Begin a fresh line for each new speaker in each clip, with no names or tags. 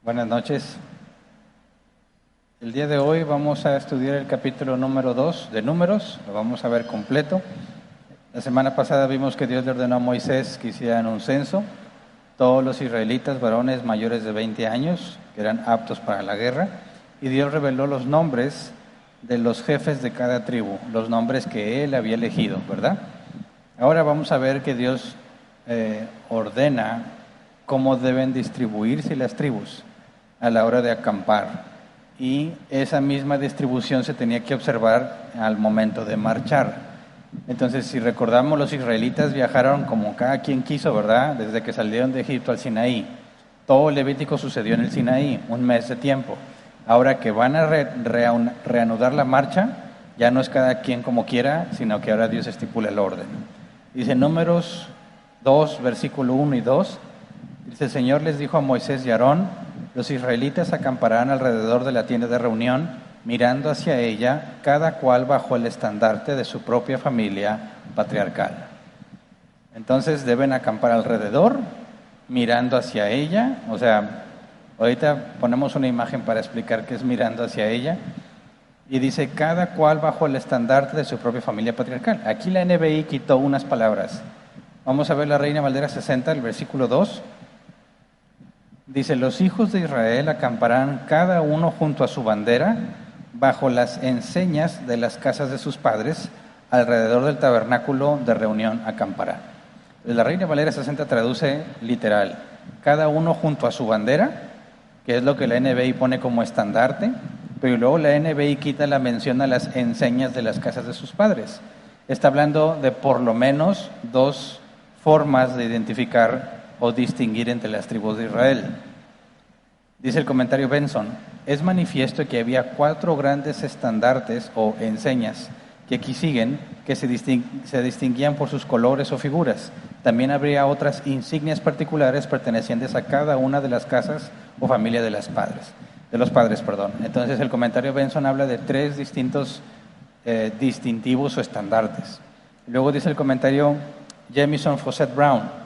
Buenas noches. El día de hoy vamos a estudiar el capítulo número 2 de Números, lo vamos a ver completo. La semana pasada vimos que Dios le ordenó a Moisés que hicieran un censo. Todos los israelitas, varones mayores de 20 años, que eran aptos para la guerra, y Dios reveló los nombres de los jefes de cada tribu, los nombres que Él había elegido, ¿verdad? Ahora vamos a ver que Dios ordena cómo deben distribuirse las tribus a la hora de acampar. Y esa misma distribución se tenía que observar al momento de marchar. Entonces, si recordamos, los israelitas viajaron como cada quien quiso, ¿verdad? Desde que salieron de Egipto al Sinaí. Todo el Levítico sucedió en el Sinaí, un mes de tiempo. Ahora que van a reanudar la marcha, ya no es cada quien como quiera, sino que ahora Dios estipula el orden. Dice Números 2, versículo 1 y 2, dice: el Señor les dijo a Moisés y Aarón: los israelitas acamparán alrededor de la tienda de reunión, mirando hacia ella, cada cual bajo el estandarte de su propia familia patriarcal. Entonces deben acampar alrededor, mirando hacia ella. O sea, ahorita ponemos una imagen para explicar qué es mirando hacia ella. Y dice, cada cual bajo el estandarte de su propia familia patriarcal. Aquí la NBI quitó unas palabras. Vamos a ver la Reina Valera 60, el versículo 2. Dice, los hijos de Israel acamparán cada uno junto a su bandera, bajo las enseñas de las casas de sus padres, alrededor del tabernáculo de reunión acamparán. La Reina Valera 60 traduce literal, cada uno junto a su bandera, que es lo que la NBI pone como estandarte, pero luego la NBI quita la mención a las enseñas de las casas de sus padres. Está hablando de por lo menos dos formas de identificar o distinguir entre las tribus de Israel. Dice el comentario Benson, es manifiesto que había 4 grandes estandartes o enseñas que aquí siguen, que se distinguían por sus colores o figuras. También habría otras insignias particulares pertenecientes a cada una de las casas o familia de los padres. Entonces el comentario Benson habla de 3 distintos distintivos o estandartes. Luego dice el comentario Jamison Fawcett Brown,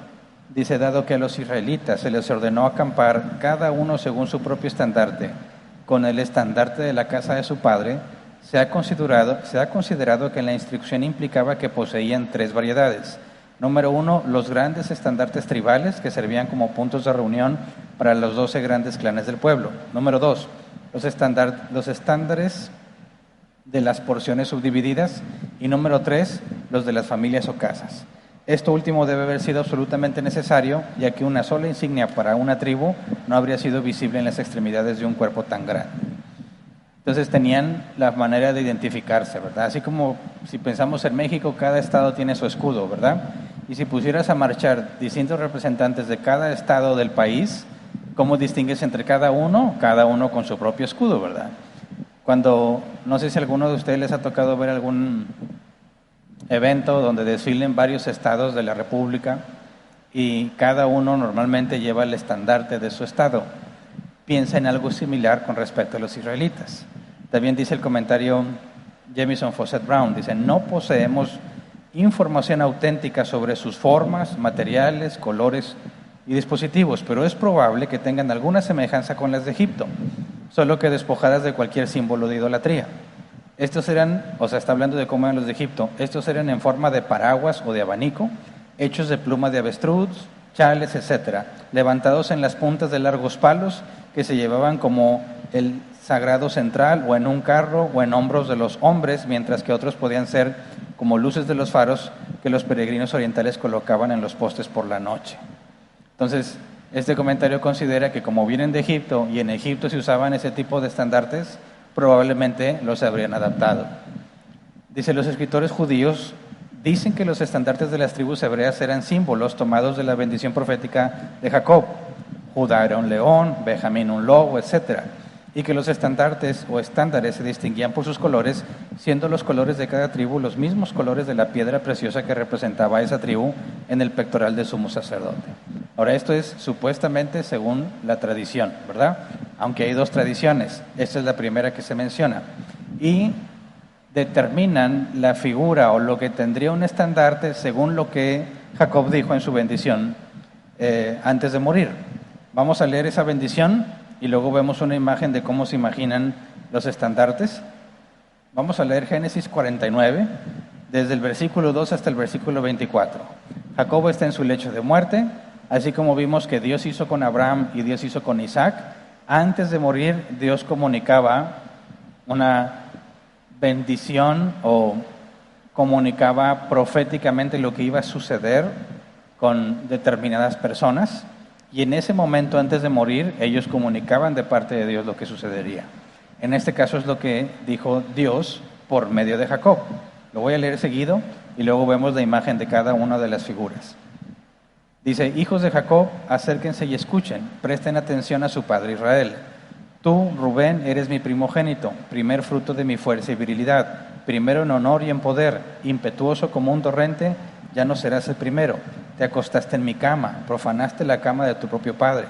dice, dado que a los israelitas se les ordenó acampar cada uno según su propio estandarte, con el estandarte de la casa de su padre, se ha considerado que la instrucción implicaba que poseían 3 variedades. Número 1, los grandes estandartes tribales que servían como puntos de reunión para los 12 grandes clanes del pueblo. Número 2, los estándares de las porciones subdivididas. Y número 3, los de las familias o casas. Esto último debe haber sido absolutamente necesario, ya que una sola insignia para una tribu no habría sido visible en las extremidades de un cuerpo tan grande. Entonces tenían la manera de identificarse, ¿verdad? Así como si pensamos en México, cada estado tiene su escudo, ¿verdad? Y si pusieras a marchar distintos representantes de cada estado del país, ¿cómo distingues entre cada uno? Cada uno con su propio escudo, ¿verdad? No sé si a alguno de ustedes les ha tocado ver algún evento donde desfilen varios estados de la República y cada uno normalmente lleva el estandarte de su estado. Piensa en algo similar con respecto a los israelitas. También dice el comentario Jamison Fawcett Brown, dice, no poseemos información auténtica sobre sus formas, materiales, colores y dispositivos, pero es probable que tengan alguna semejanza con las de Egipto, solo que despojadas de cualquier símbolo de idolatría. Estos eran, está hablando de cómo eran los de Egipto, estos eran en forma de paraguas o de abanico, hechos de pluma de avestruz, chales, etc., levantados en las puntas de largos palos que se llevaban como el sagrado central o en un carro o en hombros de los hombres, mientras que otros podían ser como luces de los faros que los peregrinos orientales colocaban en los postes por la noche. Entonces, este comentario considera que como vienen de Egipto y en Egipto se usaban ese tipo de estandartes, probablemente los habrían adaptado. Dice, los escritores judíos dicen que los estandartes de las tribus hebreas eran símbolos tomados de la bendición profética de Jacob. Judá era un león, Benjamín un lobo, etc. Y que los estandartes o estándares se distinguían por sus colores, siendo los colores de cada tribu los mismos colores de la piedra preciosa que representaba a esa tribu en el pectoral del sumo sacerdote. Ahora, esto es supuestamente según la tradición, ¿verdad? Aunque hay 2 tradiciones, esta es la primera que se menciona. Y determinan la figura o lo que tendría un estandarte según lo que Jacob dijo en su bendición antes de morir. Vamos a leer esa bendición y luego vemos una imagen de cómo se imaginan los estandartes. Vamos a leer Génesis 49, desde el versículo 2 hasta el versículo 24. Jacob está en su lecho de muerte, así como vimos que Dios hizo con Abraham y Dios hizo con Isaac. Antes de morir, Dios comunicaba una bendición o comunicaba proféticamente lo que iba a suceder con determinadas personas. Y en ese momento, antes de morir, ellos comunicaban de parte de Dios lo que sucedería. En este caso es lo que dijo Dios por medio de Jacob. Lo voy a leer seguido y luego vemos la imagen de cada una de las figuras. Dice: hijos de Jacob, acérquense y escuchen, presten atención a su padre Israel. Tú, Rubén, eres mi primogénito, primer fruto de mi fuerza y virilidad, primero en honor y en poder, impetuoso como un torrente, ya no serás el primero. Te acostaste en mi cama, profanaste la cama de tu propio padre.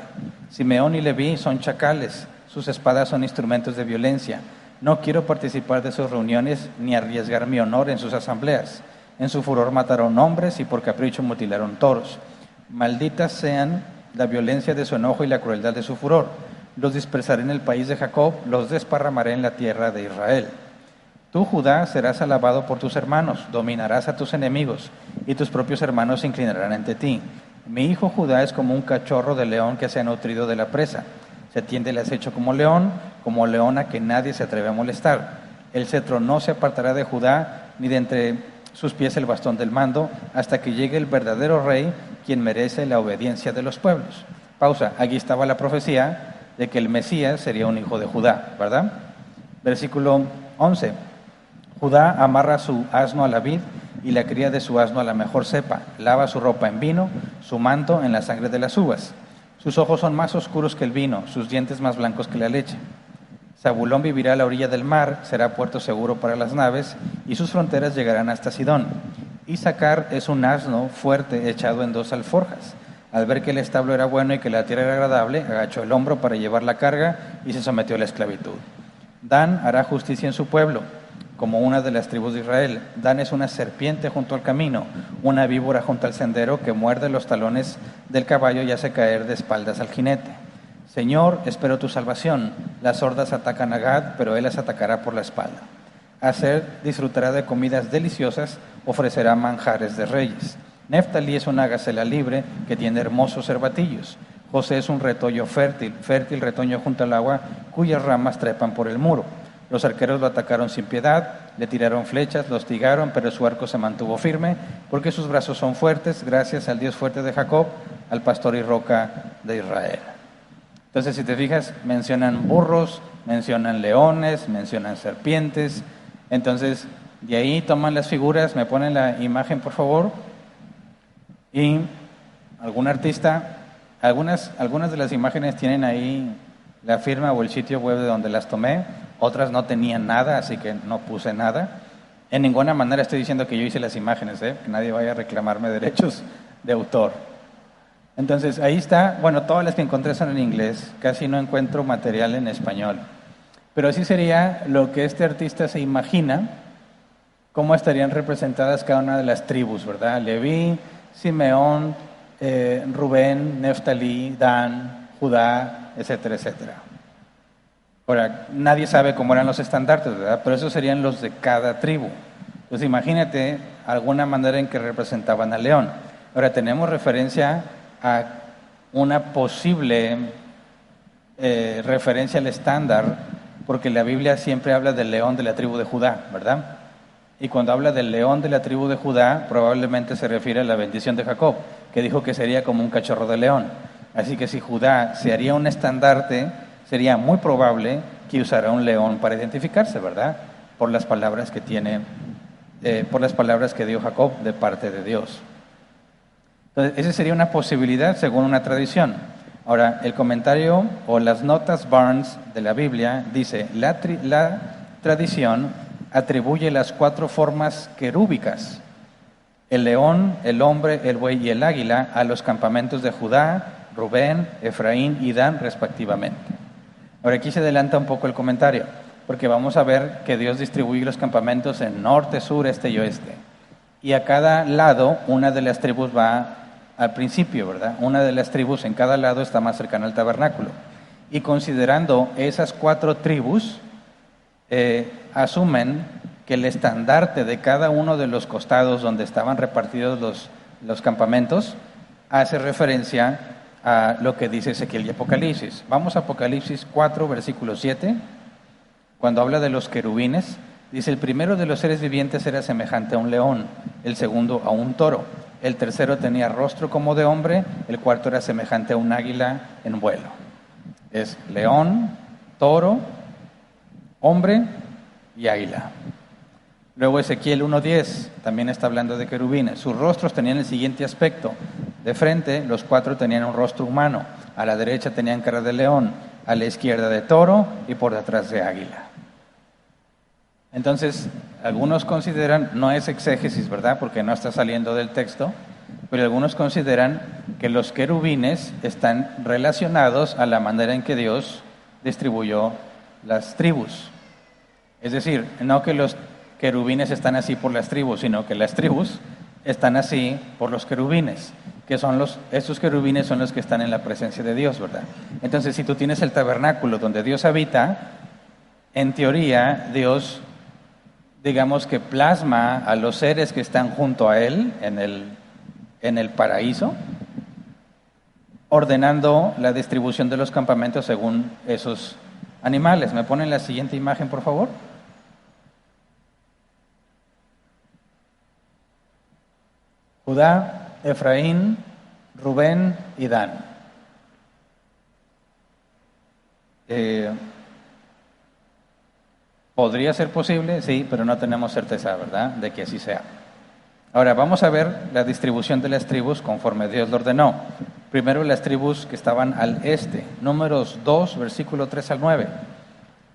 Simeón y Leví son chacales, sus espadas son instrumentos de violencia. No quiero participar de sus reuniones ni arriesgar mi honor en sus asambleas. En su furor mataron hombres y por capricho mutilaron toros. Malditas sean la violencia de su enojo y la crueldad de su furor. Los dispersaré en el país de Jacob, los desparramaré en la tierra de Israel. Tú, Judá, serás alabado por tus hermanos, dominarás a tus enemigos, y tus propios hermanos se inclinarán ante ti. Mi hijo Judá es como un cachorro de león que se ha nutrido de la presa. Se tiende el acecho como león a que nadie se atreve a molestar. El cetro no se apartará de Judá, ni de entre sus pies el bastón del mando, hasta que llegue el verdadero rey, quien merece la obediencia de los pueblos. Pausa, aquí estaba la profecía de que el Mesías sería un hijo de Judá, ¿verdad? Versículo 11. Judá amarra su asno a la vid y la cría de su asno a la mejor cepa. Lava su ropa en vino, su manto en la sangre de las uvas. Sus ojos son más oscuros que el vino, sus dientes más blancos que la leche. Zabulón vivirá a la orilla del mar, será puerto seguro para las naves, y sus fronteras llegarán hasta Sidón. Issacar es un asno fuerte echado en dos alforjas. Al ver que el establo era bueno y que la tierra era agradable, agachó el hombro para llevar la carga y se sometió a la esclavitud. Dan hará justicia en su pueblo, como una de las tribus de Israel. Dan es una serpiente junto al camino, una víbora junto al sendero que muerde los talones del caballo y hace caer de espaldas al jinete. Señor, espero tu salvación. Las hordas atacan a Gad, pero él las atacará por la espalda. Aser disfrutará de comidas deliciosas, ofrecerá manjares de reyes. Neftalí es una gacela libre que tiene hermosos cervatillos. José es un retoño fértil retoño junto al agua, cuyas ramas trepan por el muro. Los arqueros lo atacaron sin piedad, le tiraron flechas, lo hostigaron, pero su arco se mantuvo firme, porque sus brazos son fuertes, gracias al Dios fuerte de Jacob, al pastor y roca de Israel. Entonces, si te fijas, mencionan burros, mencionan leones, mencionan serpientes. Entonces, de ahí toman las figuras, me ponen la imagen, por favor. Y algún artista, algunas de las imágenes tienen ahí la firma o el sitio web de donde las tomé, otras no tenían nada, así que no puse nada. En ninguna manera estoy diciendo que yo hice las imágenes, que nadie vaya a reclamarme derechos de autor. Entonces, ahí está, bueno, todas las que encontré son en inglés, casi no encuentro material en español. Pero así sería lo que este artista se imagina, cómo estarían representadas cada una de las tribus, ¿verdad? Leví, Simeón, Rubén, Neftalí, Dan, Judá, etcétera, etcétera. Ahora, nadie sabe cómo eran los estandartes, ¿verdad? Pero esos serían los de cada tribu. Entonces, imagínate alguna manera en que representaban al león. Ahora, tenemos referencia a una posible referencia al estándar, porque la Biblia siempre habla del león de la tribu de Judá, ¿verdad? Y cuando habla del león de la tribu de Judá, probablemente se refiere a la bendición de Jacob, que dijo que sería como un cachorro de león. Así que si Judá se haría un estandarte, sería muy probable que usara un león para identificarse, ¿verdad? Por las palabras que tiene, por las palabras que dio Jacob de parte de Dios. Entonces, esa sería una posibilidad según una tradición. Ahora, el comentario o las notas Barnes de la Biblia dice: la tradición atribuye las 4 formas querúbicas, el león, el hombre, el buey y el águila, a los campamentos de Judá, Rubén, Efraín y Dan respectivamente. Ahora aquí se adelanta un poco el comentario, porque vamos a ver que Dios distribuye los campamentos en norte, sur, este y oeste. Y a cada lado, una de las tribus va al principio, ¿verdad? Una de las tribus en cada lado está más cercana al tabernáculo. Y considerando esas 4 tribus, asumen que el estandarte de cada uno de los costados donde estaban repartidos los campamentos hace referencia a lo que dice Ezequiel y Apocalipsis. Vamos a Apocalipsis 4, versículo 7, cuando habla de los querubines. Dice: el primero de los seres vivientes era semejante a un león, el segundo a un toro, el tercero tenía rostro como de hombre, el cuarto era semejante a un águila en vuelo. Es león, toro, hombre y águila. Luego Ezequiel 1:10 también está hablando de querubines. Sus rostros tenían el siguiente aspecto: de frente los 4 tenían un rostro humano, a la derecha tenían cara de león, a la izquierda de toro y por detrás de águila. Entonces, algunos consideran, no es exégesis, ¿verdad?, porque no está saliendo del texto, pero algunos consideran que los querubines están relacionados a la manera en que Dios distribuyó las tribus. Es decir, no que los querubines están así por las tribus, sino que las tribus están así por los querubines, que son estos querubines son los que están en la presencia de Dios, ¿verdad? Entonces, si tú tienes el tabernáculo donde Dios habita, en teoría Dios, digamos que plasma a los seres que están junto a Él en el paraíso, ordenando la distribución de los campamentos según esos animales. ¿Me ponen la siguiente imagen, por favor? Judá, Efraín, Rubén y Dan. Podría ser posible, sí, pero no tenemos certeza, ¿verdad?, de que así sea. Ahora vamos a ver la distribución de las tribus conforme Dios lo ordenó. Primero las tribus que estaban al este. Números 2, versículo 3 al 9.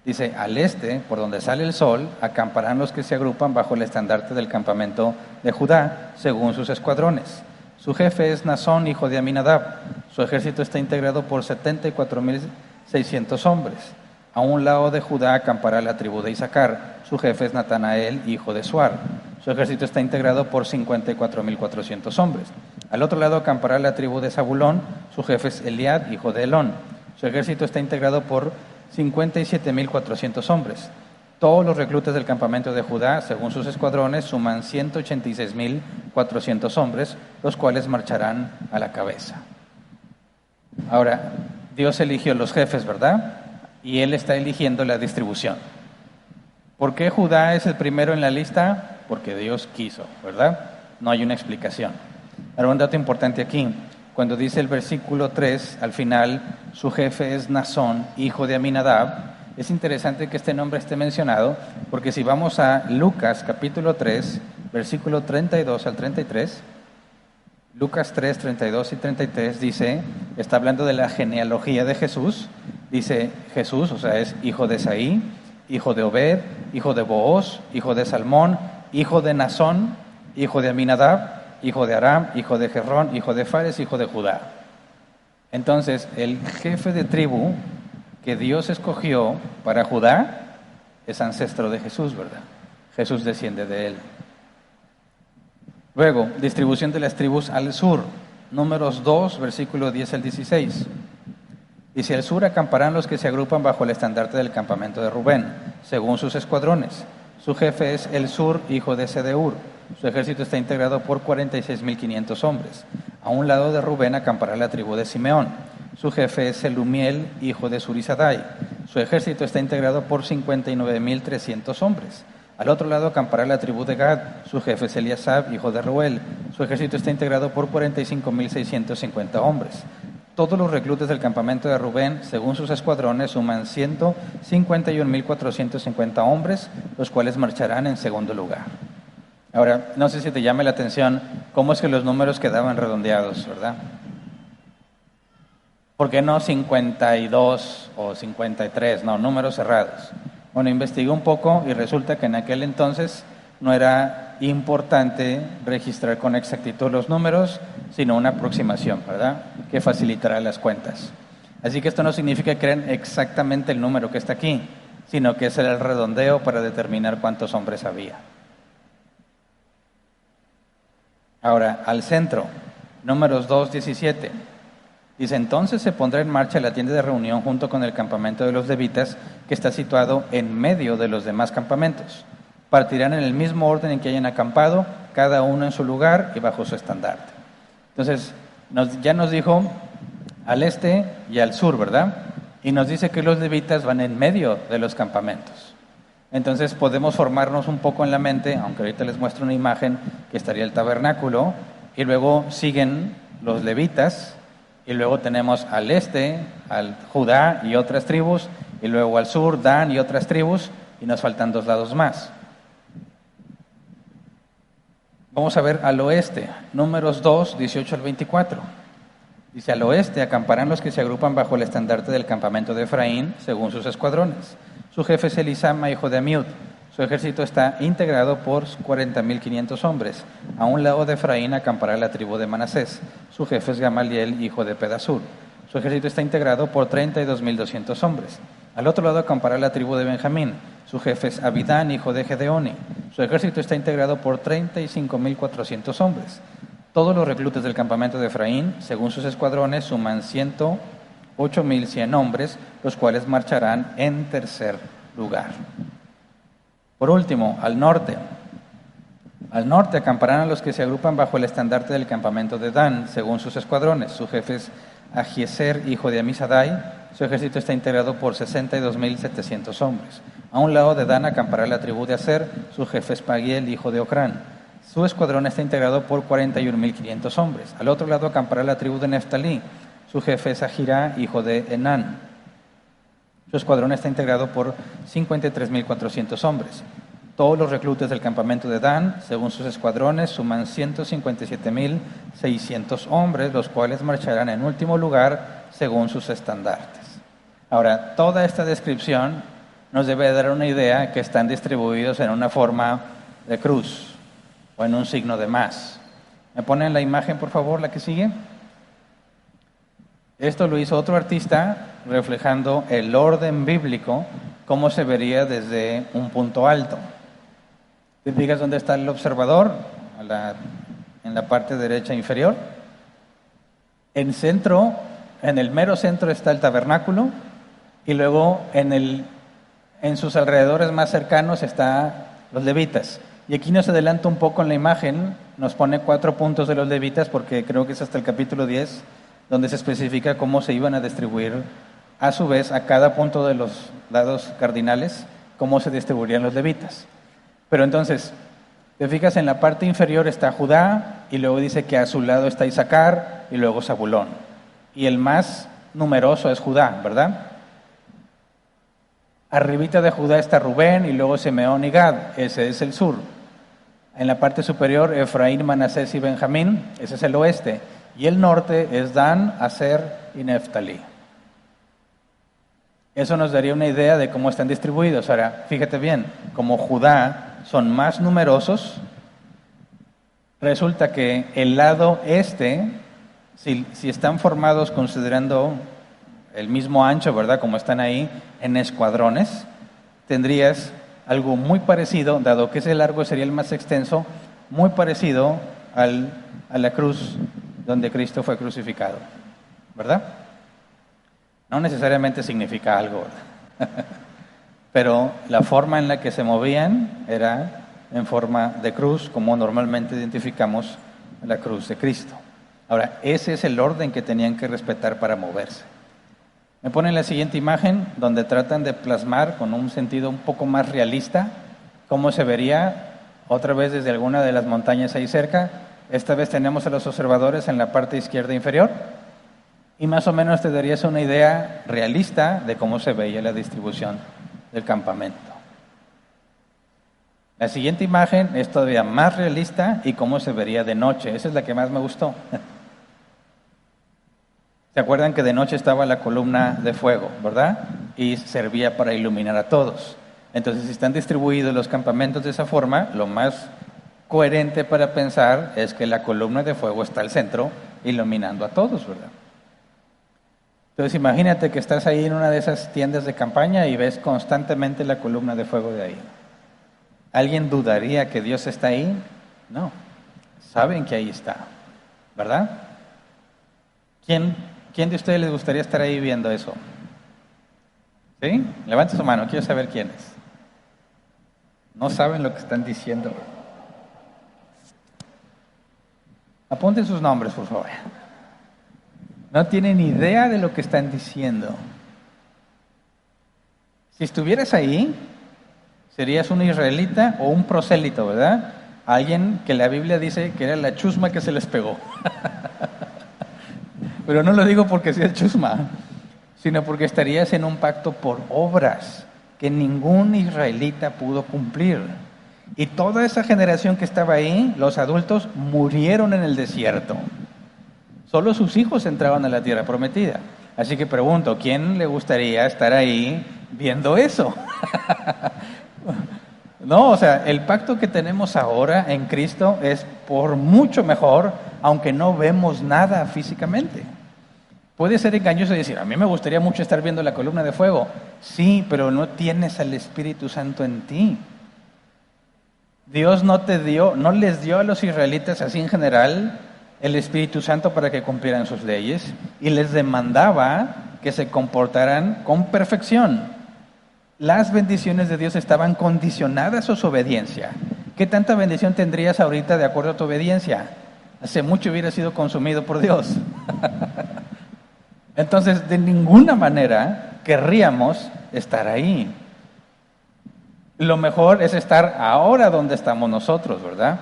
Dice: al este, por donde sale el sol, acamparán los que se agrupan bajo el estandarte del campamento de Judá, según sus escuadrones. Su jefe es Nazón, hijo de Aminadab. Su ejército está integrado por 74,600 hombres. A un lado de Judá acampará la tribu de Isaacar. Su jefe es Natanael, hijo de Suar. Su ejército está integrado por 54,400 hombres. Al otro lado acampará la tribu de Zabulón. Su jefe es Eliad, hijo de Elón. Su ejército está integrado por 57,400 hombres. Todos los reclutas del campamento de Judá, según sus escuadrones, suman 186,400 hombres, los cuales marcharán a la cabeza. Ahora, Dios eligió los jefes, ¿verdad? Y Él está eligiendo la distribución. ¿Por qué Judá es el primero en la lista? Porque Dios quiso, ¿verdad? No hay una explicación. Ahora, un dato importante aquí. Cuando dice el versículo 3, al final, su jefe es Nazón, hijo de Aminadab, es interesante que este nombre esté mencionado, porque si vamos a Lucas capítulo 3, versículo 32 al 33, Lucas 3, 32 y 33 dice, está hablando de la genealogía de Jesús, dice Jesús, o sea, es hijo de Esaí, hijo de Obed, hijo de Booz, hijo de Salmón, hijo de Nazón, hijo de Aminadab, hijo de Aram, hijo de Gerrón, hijo de Fares, hijo de Judá. Entonces, el jefe de tribu que Dios escogió para Judá es ancestro de Jesús, ¿verdad? Jesús desciende de él. Luego, distribución de las tribus al sur. Números 2, versículo 10 al 16. Dice: al sur acamparán los que se agrupan bajo el estandarte del campamento de Rubén, según sus escuadrones. Su jefe es el Sur, hijo de Sedeur. Su ejército está integrado por 46,500 hombres. A un lado de Rubén acampará la tribu de Simeón. Su jefe es Selumiel, hijo de Surizadai. Su ejército está integrado por 59,300 hombres. Al otro lado acampará la tribu de Gad. Su jefe es Eliasab, hijo de Reuel. Su ejército está integrado por 45,650 hombres. Todos los reclutas del campamento de Rubén, según sus escuadrones, suman 151,450 hombres, los cuales marcharán en segundo lugar. Ahora, no sé si te llame la atención cómo es que los números quedaban redondeados, ¿verdad? ¿Por qué no 52 o 53? No, números cerrados. Bueno, investigué un poco y resulta que en aquel entonces no era importante registrar con exactitud los números, sino una aproximación, ¿verdad?, que facilitará las cuentas. Así que esto no significa que crean exactamente el número que está aquí, sino que es el redondeo para determinar cuántos hombres había. Ahora, al centro, Números 2:17. Dice, entonces se pondrá en marcha la tienda de reunión junto con el campamento de los levitas, que está situado en medio de los demás campamentos. Partirán en el mismo orden en que hayan acampado, cada uno en su lugar y bajo su estandarte. Entonces, ya nos dijo al este y al sur, ¿verdad? Y nos dice que los levitas van en medio de los campamentos. Entonces podemos formarnos un poco en la mente, aunque ahorita les muestro una imagen, que estaría el tabernáculo, y luego siguen los levitas, y luego tenemos al este, al Judá y otras tribus, y luego al sur, Dan y otras tribus, y nos faltan 2 lados más. Vamos a ver al oeste, Números 2, 18 al 24. Dice, al oeste acamparán los que se agrupan bajo el estandarte del campamento de Efraín, según sus escuadrones. Su jefe es Elisama, hijo de Amiud. Su ejército está integrado por 40.500 hombres. A un lado de Efraín acampará la tribu de Manasés. Su jefe es Gamaliel, hijo de Pedasur. Su ejército está integrado por 32.200 hombres. Al otro lado acampará la tribu de Benjamín. Su jefe es Abidán, hijo de Gedeoni. Su ejército está integrado por 35.400 hombres. Todos los reclutas del campamento de Efraín, según sus escuadrones, suman 108.100 hombres, los cuales marcharán en tercer lugar. Por último, al norte. Al norte acamparán a los que se agrupan bajo el estandarte del campamento de Dan, según sus escuadrones. Su jefe es Ahiezer, hijo de Amisadai. Su ejército está integrado por 62.700 hombres. A un lado de Dan acampará la tribu de Aser. Su jefe es Pagiel, hijo de Ocrán. Su escuadrón está integrado por 41.500 hombres. Al otro lado acampará la tribu de Neftalí. Su jefe es Ahirá, hijo de Enán. Su escuadrón está integrado por 53.400 hombres. Todos los reclutas del campamento de Dan, según sus escuadrones, suman 157.600 hombres, los cuales marcharán en último lugar según sus estandartes. Ahora, toda esta descripción nos debe dar una idea que están distribuidos en una forma de cruz o en un signo de más. ¿Me ponen la imagen, por favor, la que sigue? Esto lo hizo otro artista reflejando el orden bíblico, cómo se vería desde un punto alto. ¿Te fijas dónde está el observador? En la parte derecha inferior. En el mero centro está el tabernáculo, y luego en sus alrededores más cercanos están los levitas. Y aquí nos adelanta un poco en la imagen, nos pone 4 puntos de los levitas, porque creo que es hasta el capítulo 10, donde se especifica cómo se iban a distribuir, a su vez, a cada punto de los lados cardinales, cómo se distribuirían los levitas. Pero entonces, te fijas, en la parte inferior está Judá, y luego dice que a su lado está Isaacar, y luego Zabulón. Y el más numeroso es Judá, ¿verdad? Arribita de Judá está Rubén, y luego Simeón y Gad, ese es el sur. En la parte superior, Efraín, Manasés y Benjamín, ese es el oeste. Y el norte es Dan, Aser y Neftalí. Eso nos daría una idea de cómo están distribuidos. Ahora, fíjate bien, como Judá son más numerosos, resulta que el lado este, si están formados considerando el mismo ancho, ¿verdad? Como están ahí en escuadrones, tendrías algo muy parecido, dado que ese largo sería el más extenso, muy parecido a la cruz donde Cristo fue crucificado, ¿verdad? No necesariamente significa algo, ¿verdad? Pero la forma en la que se movían era en forma de cruz, como normalmente identificamos la cruz de Cristo. Ahora, ese es el orden que tenían que respetar para moverse. Me ponen la siguiente imagen, donde tratan de plasmar con un sentido un poco más realista cómo se vería otra vez desde alguna de las montañas ahí cerca. Esta vez tenemos a los observadores en la parte izquierda inferior, y más o menos te darías una idea realista de cómo se veía la distribución del campamento. La siguiente imagen es todavía más realista y cómo se vería de noche. Esa es la que más me gustó. ¿Se acuerdan que de noche estaba la columna de fuego, verdad? Y servía para iluminar a todos. Entonces, si están distribuidos los campamentos de esa forma, lo más coherente para pensar es que la columna de fuego está al centro, iluminando a todos, ¿verdad? Entonces, imagínate que estás ahí en una de esas tiendas de campaña y ves constantemente la columna de fuego de ahí. ¿Alguien dudaría que Dios está ahí? No. Saben que ahí está, ¿verdad? ¿Quién ¿Quién de ustedes les gustaría estar ahí viendo eso? ¿Sí? Levante su mano, quiero saber quiénes. No saben lo que están diciendo. Apunten sus nombres, por favor. No tienen idea de lo que están diciendo. Si estuvieras ahí, serías un israelita o un prosélito, ¿verdad? Alguien que la Biblia dice que era la chusma que se les pegó. Pero no lo digo porque seas chusma, sino porque estarías en un pacto por obras que ningún israelita pudo cumplir. Y toda esa generación que estaba ahí, los adultos, murieron en el desierto. Solo sus hijos entraban a la tierra prometida. Así que pregunto, ¿quién le gustaría estar ahí viendo eso? No, o sea, el pacto que tenemos ahora en Cristo es por mucho mejor, aunque no vemos nada físicamente. Puede ser engañoso decir, a mí me gustaría mucho estar viendo la columna de fuego. Sí, pero no tienes al Espíritu Santo en ti. Dios no les dio a los israelitas así en general el Espíritu Santo para que cumplieran sus leyes y les demandaba que se comportaran con perfección. Las bendiciones de Dios estaban condicionadas a su obediencia. ¿Qué tanta bendición tendrías ahorita de acuerdo a tu obediencia? Hace mucho hubiera sido consumido por Dios. Entonces, de ninguna manera querríamos estar ahí. Lo mejor es estar ahora donde estamos nosotros, ¿verdad?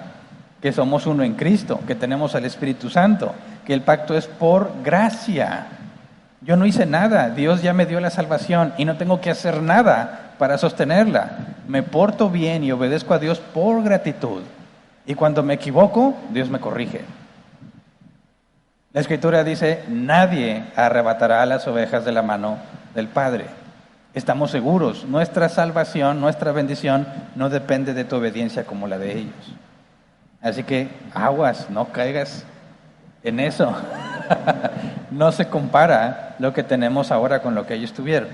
Que somos uno en Cristo, que tenemos al Espíritu Santo, que el pacto es por gracia. Yo no hice nada, Dios ya me dio la salvación y no tengo que hacer nada para sostenerla. Me porto bien y obedezco a Dios por gratitud. Y cuando me equivoco, Dios me corrige. La Escritura dice, nadie arrebatará a las ovejas de la mano del Padre. Estamos seguros, nuestra salvación, nuestra bendición no depende de tu obediencia como la de ellos. Así que aguas, no caigas en eso. No se compara lo que tenemos ahora con lo que ellos tuvieron.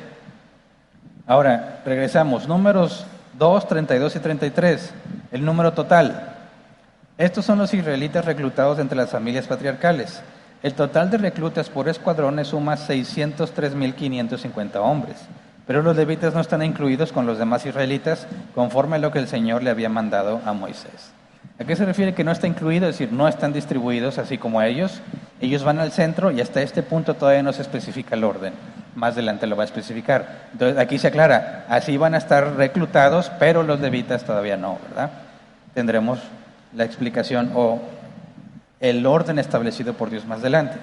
Ahora, regresamos. Números 2, 32 y 33. El número total. Estos son los israelitas reclutados entre las familias patriarcales. El total de reclutas por escuadrones suma 603.550 hombres. Pero los levitas no están incluidos con los demás israelitas conforme a lo que el Señor le había mandado a Moisés. ¿A qué se refiere que no está incluido? Es decir, no están distribuidos así como ellos. Ellos van al centro y hasta este punto todavía no se especifica el orden. Más adelante lo va a especificar. Entonces aquí se aclara, así van a estar reclutados, pero los levitas todavía no, ¿verdad? Tendremos la explicación o el orden establecido por Dios más adelante.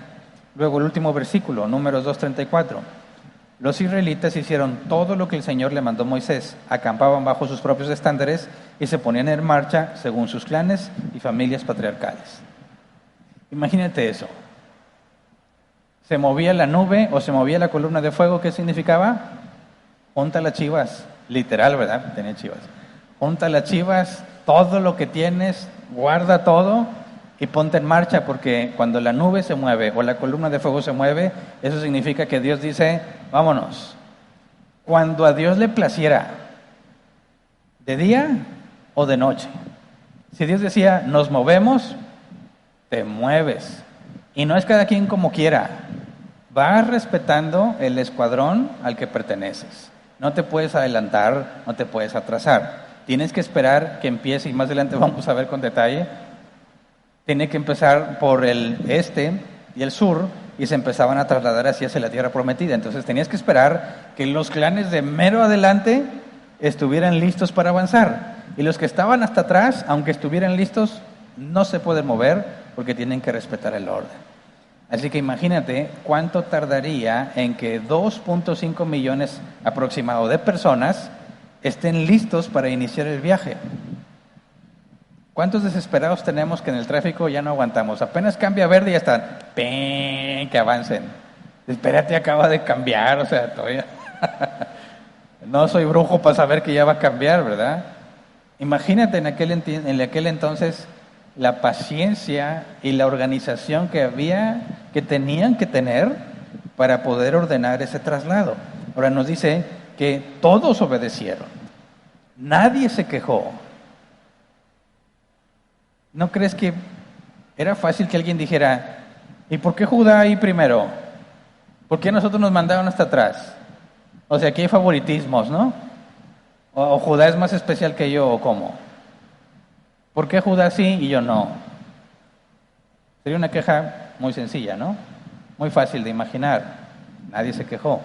Luego el último versículo, Números 2:34. Los israelitas hicieron todo lo que el Señor le mandó a Moisés, acampaban bajo sus propios estándares y se ponían en marcha según sus clanes y familias patriarcales. Imagínate eso. Se movía la nube o se movía la columna de fuego, ¿qué significaba? Junta las chivas, literal, ¿verdad? Tenía chivas. Junta las chivas, todo lo que tienes, guarda todo y ponte en marcha, porque cuando la nube se mueve o la columna de fuego se mueve, eso significa que Dios dice, vámonos. Cuando a Dios le placiera, de día o de noche. Si Dios decía, nos movemos, te mueves. Y no es cada quien como quiera. Vas respetando el escuadrón al que perteneces. No te puedes adelantar, no te puedes atrasar. Tienes que esperar que empiece, y más adelante vamos a ver con detalle. Tiene que empezar por el este y el sur, y se empezaban a trasladar hacia la tierra prometida. Entonces tenías que esperar que los clanes de mero adelante estuvieran listos para avanzar. Y los que estaban hasta atrás, aunque estuvieran listos, no se pueden mover porque tienen que respetar el orden. Así que imagínate cuánto tardaría en que 2.5 millones aproximado de personas estén listos para iniciar el viaje. ¿Cuántos desesperados tenemos que en el tráfico ya no aguantamos? Apenas cambia verde y ya están, ¡ping!, que avancen. Espérate, acaba de cambiar, o sea, todavía. No soy brujo para saber que ya va a cambiar, ¿verdad? Imagínate en aquel entonces la paciencia y la organización que tenían que tener para poder ordenar ese traslado. Ahora nos dice que todos obedecieron. Nadie se quejó. ¿No crees que era fácil que alguien dijera, ¿y por qué Judá ahí primero? ¿Por qué a nosotros nos mandaron hasta atrás? O sea, aquí hay favoritismos, ¿no? O Judá es más especial que yo, ¿o cómo? ¿Por qué Judá sí y yo no? Sería una queja muy sencilla, ¿no? Muy fácil de imaginar. Nadie se quejó.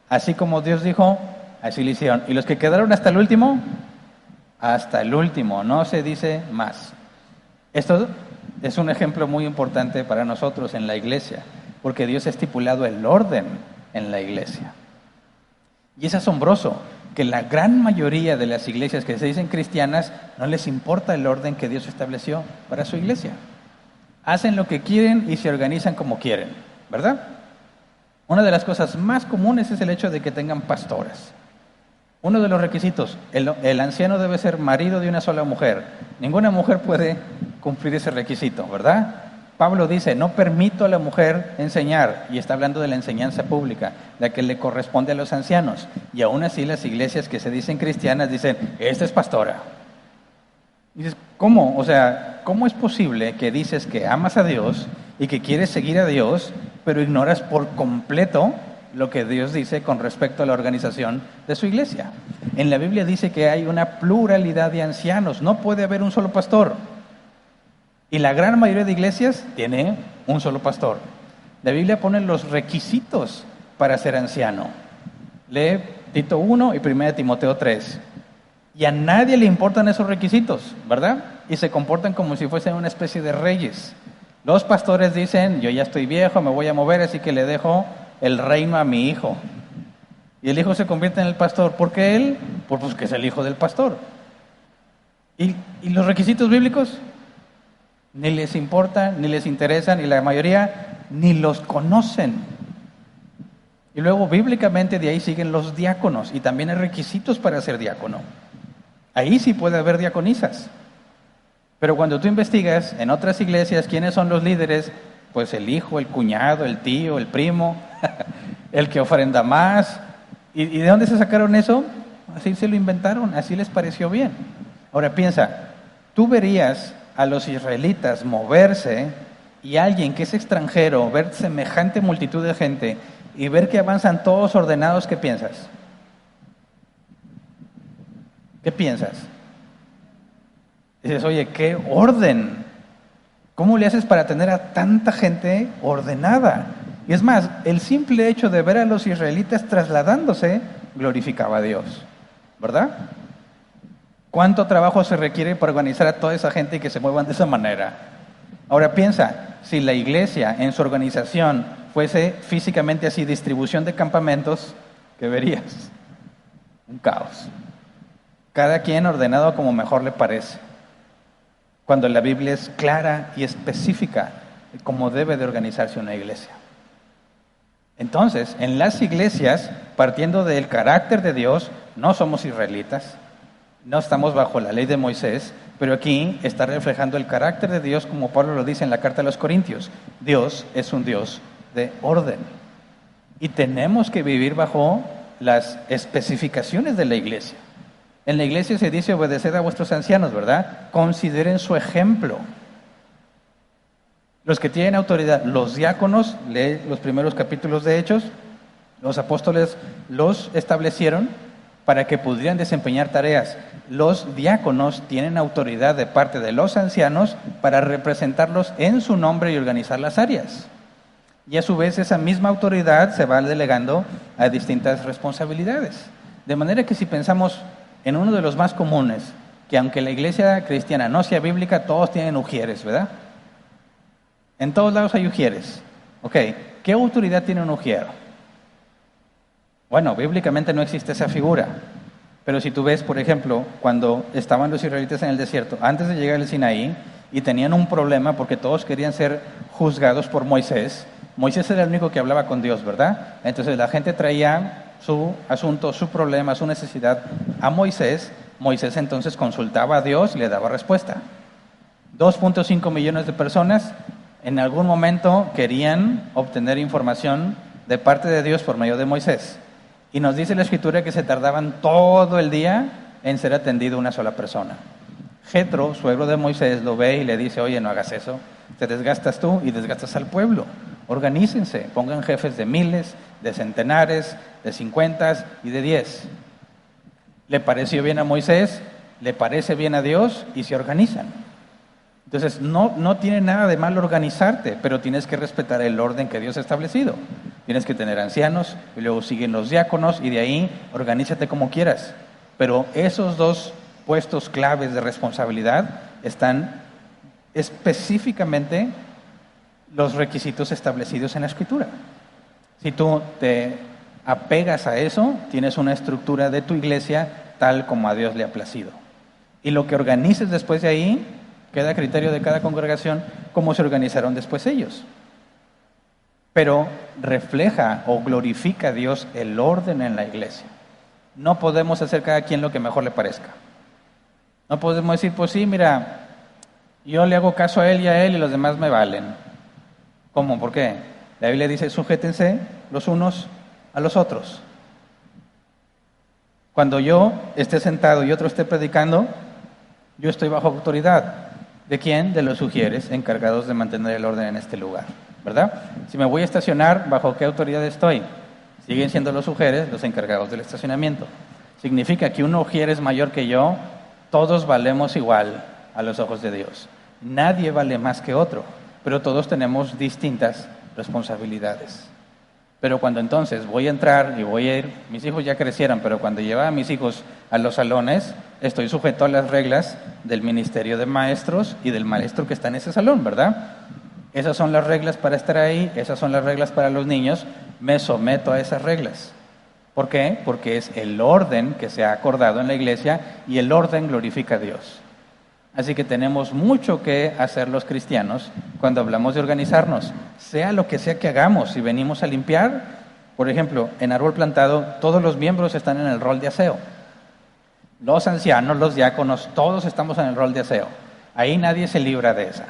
Así como Dios dijo, así lo hicieron. Y los que quedaron hasta el último, no se dice más. Esto es un ejemplo muy importante para nosotros en la iglesia, porque Dios ha estipulado el orden en la iglesia. Y es asombroso que la gran mayoría de las iglesias que se dicen cristianas no les importa el orden que Dios estableció para su iglesia. Hacen lo que quieren y se organizan como quieren, ¿verdad? Una de las cosas más comunes es el hecho de que tengan pastores. Uno de los requisitos, el anciano debe ser marido de una sola mujer. Ninguna mujer puede cumplir ese requisito, ¿verdad? Pablo dice, no permito a la mujer enseñar, y está hablando de la enseñanza pública, la que le corresponde a los ancianos. Y aún así las iglesias que se dicen cristianas dicen, esta es pastora. Y dices, ¿cómo? O sea, ¿cómo es posible que dices que amas a Dios y que quieres seguir a Dios, pero ignoras por completo lo que Dios dice con respecto a la organización de su iglesia? En la Biblia dice que hay una pluralidad de ancianos, no puede haber un solo pastor. Y la gran mayoría de iglesias tiene un solo pastor. La Biblia pone los requisitos para ser anciano. Lee Tito 1 y 1 Timoteo 3. Y a nadie le importan esos requisitos, ¿verdad? Y se comportan como si fuesen una especie de reyes. Los pastores dicen, yo ya estoy viejo, me voy a mover, así que le dejo el reino a mi hijo. Y el hijo se convierte en el pastor. ¿Por qué él? Pues que es el hijo del pastor. ¿Y los requisitos bíblicos? Ni les importan, ni les interesan, y la mayoría ni los conocen. Y luego bíblicamente de ahí siguen los diáconos, y también hay requisitos para ser diácono. Ahí sí puede haber diaconisas. Pero cuando tú investigas en otras iglesias quiénes son los líderes, pues el hijo, el cuñado, el tío, el primo, el que ofrenda más. ¿Y de dónde se sacaron eso? Así se lo inventaron, así les pareció bien. Ahora piensa, tú verías a los israelitas moverse y alguien que es extranjero, ver semejante multitud de gente y ver que avanzan todos ordenados, ¿qué piensas? ¿Qué piensas? Dices, oye, ¿qué orden? ¿Cómo le haces para tener a tanta gente ordenada? Y es más, el simple hecho de ver a los israelitas trasladándose glorificaba a Dios, ¿verdad? ¿Cuánto trabajo se requiere para organizar a toda esa gente y que se muevan de esa manera? Ahora piensa, si la iglesia en su organización fuese físicamente así, distribución de campamentos, ¿qué verías? Un caos. Cada quien ordenado como mejor le parece. Cuando la Biblia es clara y específica de cómo debe de organizarse una iglesia. Entonces, en las iglesias, partiendo del carácter de Dios, no somos israelitas, no estamos bajo la ley de Moisés, pero aquí está reflejando el carácter de Dios, como Pablo lo dice en la carta a los Corintios. Dios es un Dios de orden. Y tenemos que vivir bajo las especificaciones de la iglesia. En la iglesia se dice obedeced a vuestros ancianos, ¿verdad? Consideren su ejemplo. Los que tienen autoridad, los diáconos, lee los primeros capítulos de Hechos, los apóstoles los establecieron para que pudieran desempeñar tareas. Los diáconos tienen autoridad de parte de los ancianos para representarlos en su nombre y organizar las áreas. Y a su vez esa misma autoridad se va delegando a distintas responsabilidades. De manera que si pensamos en uno de los más comunes, que aunque la iglesia cristiana no sea bíblica, todos tienen ujieres, ¿verdad? En todos lados hay ujieres. Ok, ¿qué autoridad tiene un ujiero? Bueno, bíblicamente no existe esa figura. Pero si tú ves, por ejemplo, cuando estaban los israelitas en el desierto, antes de llegar al Sinaí, y tenían un problema porque todos querían ser juzgados por Moisés. Moisés era el único que hablaba con Dios, ¿verdad? Entonces la gente traía su asunto, su problema, su necesidad a Moisés. Moisés entonces consultaba a Dios y le daba respuesta. 2.5 millones de personas en algún momento querían obtener información de parte de Dios por medio de Moisés. Y nos dice la Escritura que se tardaban todo el día en ser atendido una sola persona. Jetro, suegro de Moisés, lo ve y le dice, oye, no hagas eso, te desgastas tú y desgastas al pueblo. Organícense, pongan jefes de miles, de centenares, de 50 y de 10. ¿Le pareció bien a Moisés? ¿Le parece bien a Dios? Y se organizan. Entonces, no tiene nada de malo organizarte, pero tienes que respetar el orden que Dios ha establecido. Tienes que tener ancianos, y luego siguen los diáconos, y de ahí organízate como quieras. Pero esos dos puestos claves de responsabilidad están específicamente los requisitos establecidos en la Escritura. Si tú te apegas a eso, tienes una estructura de tu iglesia tal como a Dios le ha placido. Y lo que organices después de ahí, queda a criterio de cada congregación cómo se organizaron después ellos. Pero refleja o glorifica a Dios el orden en la iglesia. No podemos hacer cada quien lo que mejor le parezca. No podemos decir, pues sí, mira, yo le hago caso a él y los demás me valen. ¿Cómo? ¿Por qué? La Biblia dice, sujétense los unos a los otros. Cuando yo esté sentado y otro esté predicando, yo estoy bajo autoridad. ¿De quién? De los sugieres encargados de mantener el orden en este lugar, ¿verdad? Si me voy a estacionar, ¿bajo qué autoridad estoy? Siguen siendo los sugieres los encargados del estacionamiento. Significa que un ujier es mayor que yo, todos valemos igual a los ojos de Dios. Nadie vale más que otro, pero todos tenemos distintas responsabilidades. Pero cuando entonces voy a entrar y voy a ir, mis hijos ya crecieron, pero cuando llevaba a mis hijos a los salones, estoy sujeto a las reglas del ministerio de maestros y del maestro que está en ese salón, ¿verdad? Esas son las reglas para estar ahí, esas son las reglas para los niños, me someto a esas reglas. ¿Por qué? Porque es el orden que se ha acordado en la iglesia y el orden glorifica a Dios. Así que tenemos mucho que hacer los cristianos cuando hablamos de organizarnos, sea lo que sea que hagamos. Si venimos a limpiar, por ejemplo, en Árbol Plantado, todos los miembros están en el rol de aseo. Los ancianos, los diáconos, todos estamos en el rol de aseo. Ahí nadie se libra de esa.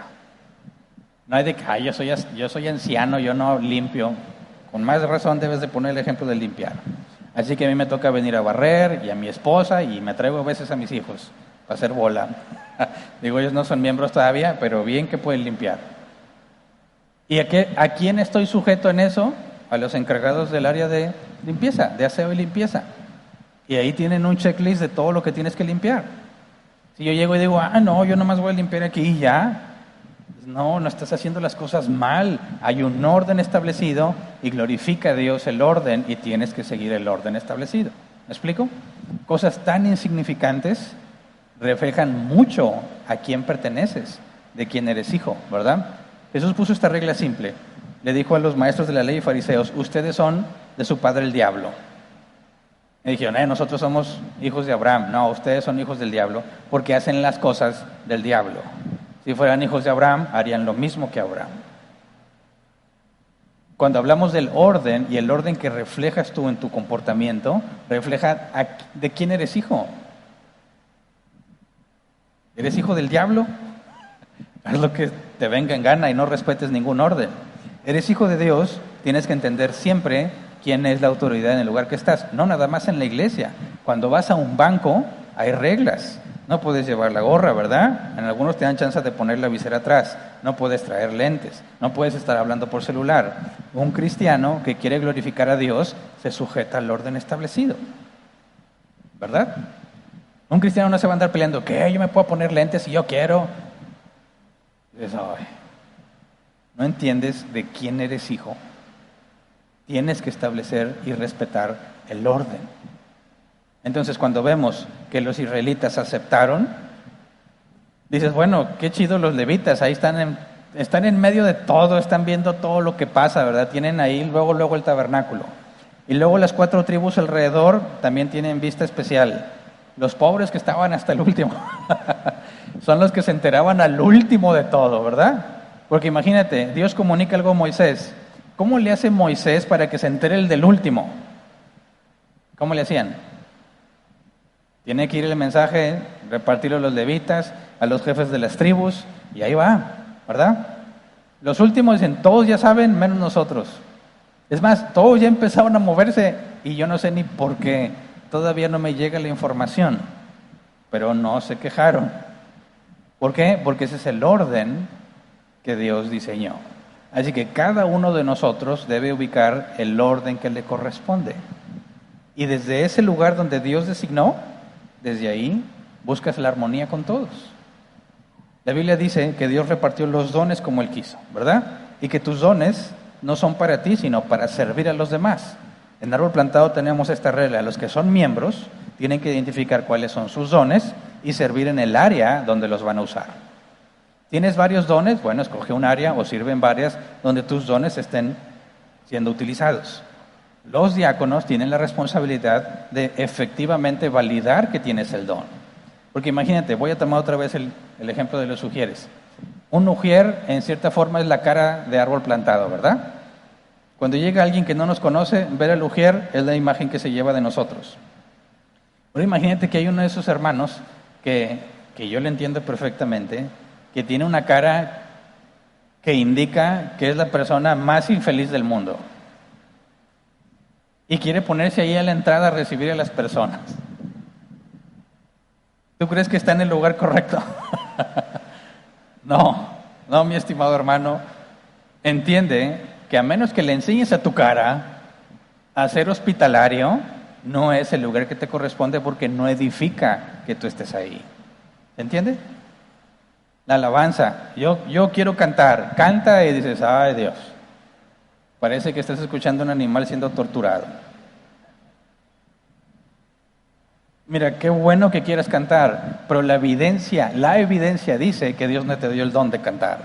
No hay de que, yo soy anciano, yo no limpio. Con más razón debes de poner el ejemplo de limpiar. Así que a mí me toca venir a barrer y a mi esposa y me traigo a veces a mis hijos para hacer bola. Digo, ellos no son miembros todavía, pero bien que pueden limpiar. ¿Y a quién estoy sujeto en eso? A los encargados del área de limpieza, de aseo y limpieza. Y ahí tienen un checklist de todo lo que tienes que limpiar. Si yo llego y digo, no, yo nomás voy a limpiar aquí y ya. No estás haciendo las cosas mal. Hay un orden establecido y glorifica a Dios el orden y tienes que seguir el orden establecido. ¿Me explico? Cosas tan insignificantes reflejan mucho a quién perteneces, de quién eres hijo, ¿verdad? Jesús puso esta regla simple. Le dijo a los maestros de la ley y fariseos, ustedes son de su padre el diablo. Y dijeron, nosotros somos hijos de Abraham. No, ustedes son hijos del diablo porque hacen las cosas del diablo. Si fueran hijos de Abraham, harían lo mismo que Abraham. Cuando hablamos del orden y el orden que reflejas tú en tu comportamiento, refleja de quién eres hijo. ¿Eres hijo del diablo? Haz lo que te venga en gana y no respetes ningún orden. ¿Eres hijo de Dios? Tienes que entender siempre quién es la autoridad en el lugar que estás. No nada más en la iglesia. Cuando vas a un banco, hay reglas. No puedes llevar la gorra, ¿verdad? En algunos te dan chance de poner la visera atrás. No puedes traer lentes. No puedes estar hablando por celular. Un cristiano que quiere glorificar a Dios se sujeta al orden establecido, ¿verdad? Un cristiano no se va a andar peleando, ¿qué? Yo me puedo poner lentes si yo quiero. No entiendes de quién eres hijo. Tienes que establecer y respetar el orden. Entonces, cuando vemos que los israelitas aceptaron, dices, bueno, qué chido los levitas, ahí están en medio de todo, están viendo todo lo que pasa, ¿verdad? Tienen ahí luego el tabernáculo. Y luego las 4 tribus alrededor también tienen vista especial. Los pobres que estaban hasta el último son los que se enteraban al último de todo, ¿verdad? Porque imagínate, Dios comunica algo a Moisés. ¿Cómo le hace Moisés para que se entere el del último? ¿Cómo le hacían? Tiene que ir el mensaje, repartirlo a los levitas, a los jefes de las tribus, y ahí va, ¿verdad? Los últimos dicen, todos ya saben, menos nosotros. Es más, todos ya empezaron a moverse, y yo no sé ni por qué. Todavía no me llega la información, pero no se quejaron. ¿Por qué? Porque ese es el orden que Dios diseñó. Así que cada uno de nosotros debe ubicar el orden que le corresponde. Y desde ese lugar donde Dios designó, desde ahí buscas la armonía con todos. La Biblia dice que Dios repartió los dones como Él quiso, ¿verdad? Y que tus dones no son para ti, sino para servir a los demás. En Árbol Plantado tenemos esta regla: los que son miembros tienen que identificar cuáles son sus dones y servir en el área donde los van a usar. ¿Tienes varios dones? Bueno, escoge un área o sirve en varias donde tus dones estén siendo utilizados. Los diáconos tienen la responsabilidad de efectivamente validar que tienes el don. Porque imagínate, voy a tomar otra vez el ejemplo de los ujieres. Un ujier, en cierta forma, es la cara de Árbol Plantado, ¿verdad? Cuando llega alguien que no nos conoce, ver al ujier es la imagen que se lleva de nosotros. Pero imagínate que hay uno de esos hermanos que yo le entiendo perfectamente, que tiene una cara que indica que es la persona más infeliz del mundo. Y quiere ponerse ahí a la entrada a recibir a las personas. ¿Tú crees que está en el lugar correcto? No, mi estimado hermano. Entiende que a menos que le enseñes a tu cara a ser hospitalario, no es el lugar que te corresponde, porque no edifica que tú estés ahí. ¿Entiende? La alabanza. Yo quiero cantar. Canta y dices, ay Dios, parece que estás escuchando a un animal siendo torturado. Mira, qué bueno que quieras cantar, pero la evidencia dice que Dios no te dio el don de cantar.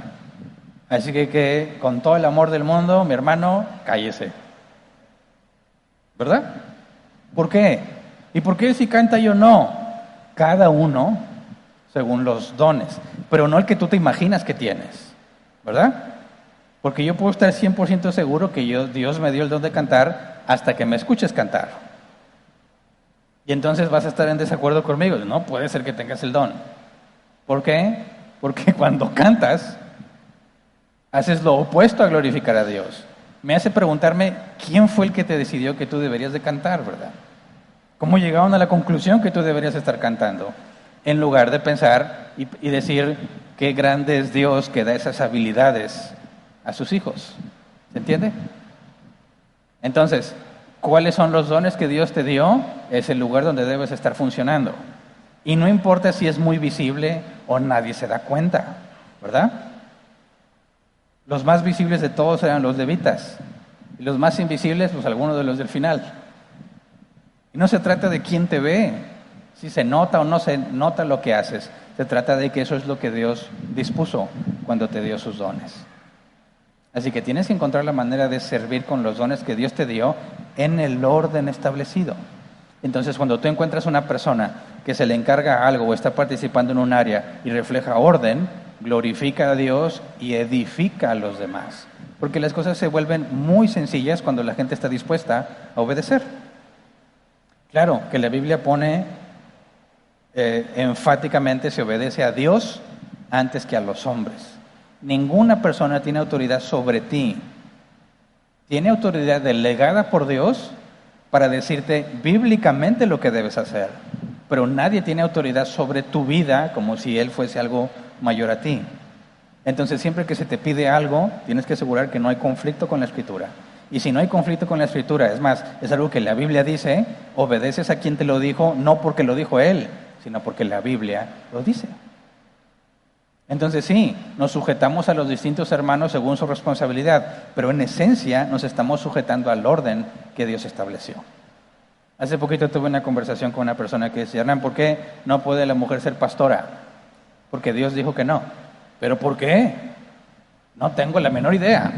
Así que con todo el amor del mundo, mi hermano, cállese. ¿Verdad? ¿Por qué? ¿Y por qué si canta yo no? Cada uno según los dones, pero no el que tú te imaginas que tienes. ¿Verdad? Porque yo puedo estar 100% seguro que Dios me dio el don de cantar hasta que me escuches cantar. Y entonces vas a estar en desacuerdo conmigo. No puede ser que tengas el don. ¿Por qué? Porque cuando cantas, haces lo opuesto a glorificar a Dios. Me hace preguntarme, ¿quién fue el que te decidió que tú deberías de cantar, verdad? ¿Cómo llegaron a la conclusión que tú deberías estar cantando? En lugar de pensar y decir, qué grande es Dios que da esas habilidades a sus hijos. ¿Se entiende? Entonces, ¿cuáles son los dones que Dios te dio? Es el lugar donde debes estar funcionando. Y no importa si es muy visible o nadie se da cuenta, ¿verdad? Los más visibles de todos eran los levitas. Y los más invisibles, pues algunos de los del final. Y no se trata de quién te ve, si se nota o no se nota lo que haces. Se trata de que eso es lo que Dios dispuso cuando te dio sus dones. Así que tienes que encontrar la manera de servir con los dones que Dios te dio en el orden establecido. Entonces, cuando tú encuentras una persona que se le encarga algo o está participando en un área y refleja orden, glorifica a Dios y edifica a los demás. Porque las cosas se vuelven muy sencillas cuando la gente está dispuesta a obedecer. Claro que la Biblia pone enfáticamente se obedece a Dios antes que a los hombres. Ninguna persona tiene autoridad sobre ti. Tiene autoridad delegada por Dios para decirte bíblicamente lo que debes hacer. Pero nadie tiene autoridad sobre tu vida como si Él fuese algo mayor a ti. Entonces, siempre que se te pide algo, tienes que asegurar que no hay conflicto con la Escritura. Y si no hay conflicto con la Escritura, es más, es algo que la Biblia dice, obedeces a quien te lo dijo, no porque lo dijo Él, sino porque la Biblia lo dice. Entonces sí, nos sujetamos a los distintos hermanos según su responsabilidad, pero en esencia nos estamos sujetando al orden que Dios estableció. Hace poquito tuve una conversación con una persona que decía, Hernán, ¿por qué no puede la mujer ser pastora? Porque Dios dijo que no. ¿Pero por qué? No tengo la menor idea.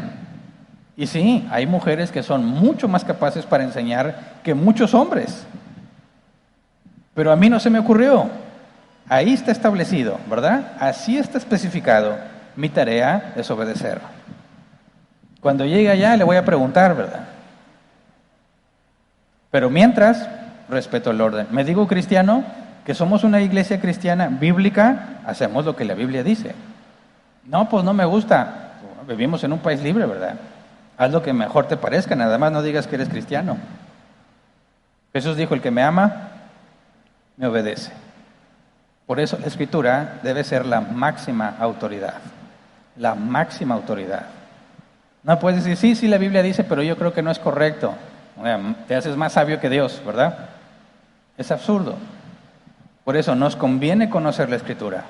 Y sí, hay mujeres que son mucho más capaces para enseñar que muchos hombres. Pero a mí no se me ocurrió. Ahí está establecido, ¿verdad? Así está especificado. Mi tarea es obedecer. Cuando llegue allá le voy a preguntar, ¿verdad? Pero mientras, respeto el orden. Me digo cristiano, que somos una iglesia cristiana bíblica, hacemos lo que la Biblia dice. No, pues no me gusta. Vivimos en un país libre, ¿verdad? Haz lo que mejor te parezca, nada más no digas que eres cristiano. Jesús dijo, el que me ama, me obedece. Por eso la Escritura debe ser la máxima autoridad. La máxima autoridad. No puedes decir, sí, la Biblia dice, pero yo creo que no es correcto. O sea, te haces más sabio que Dios, ¿verdad? Es absurdo. Por eso nos conviene conocer la Escritura.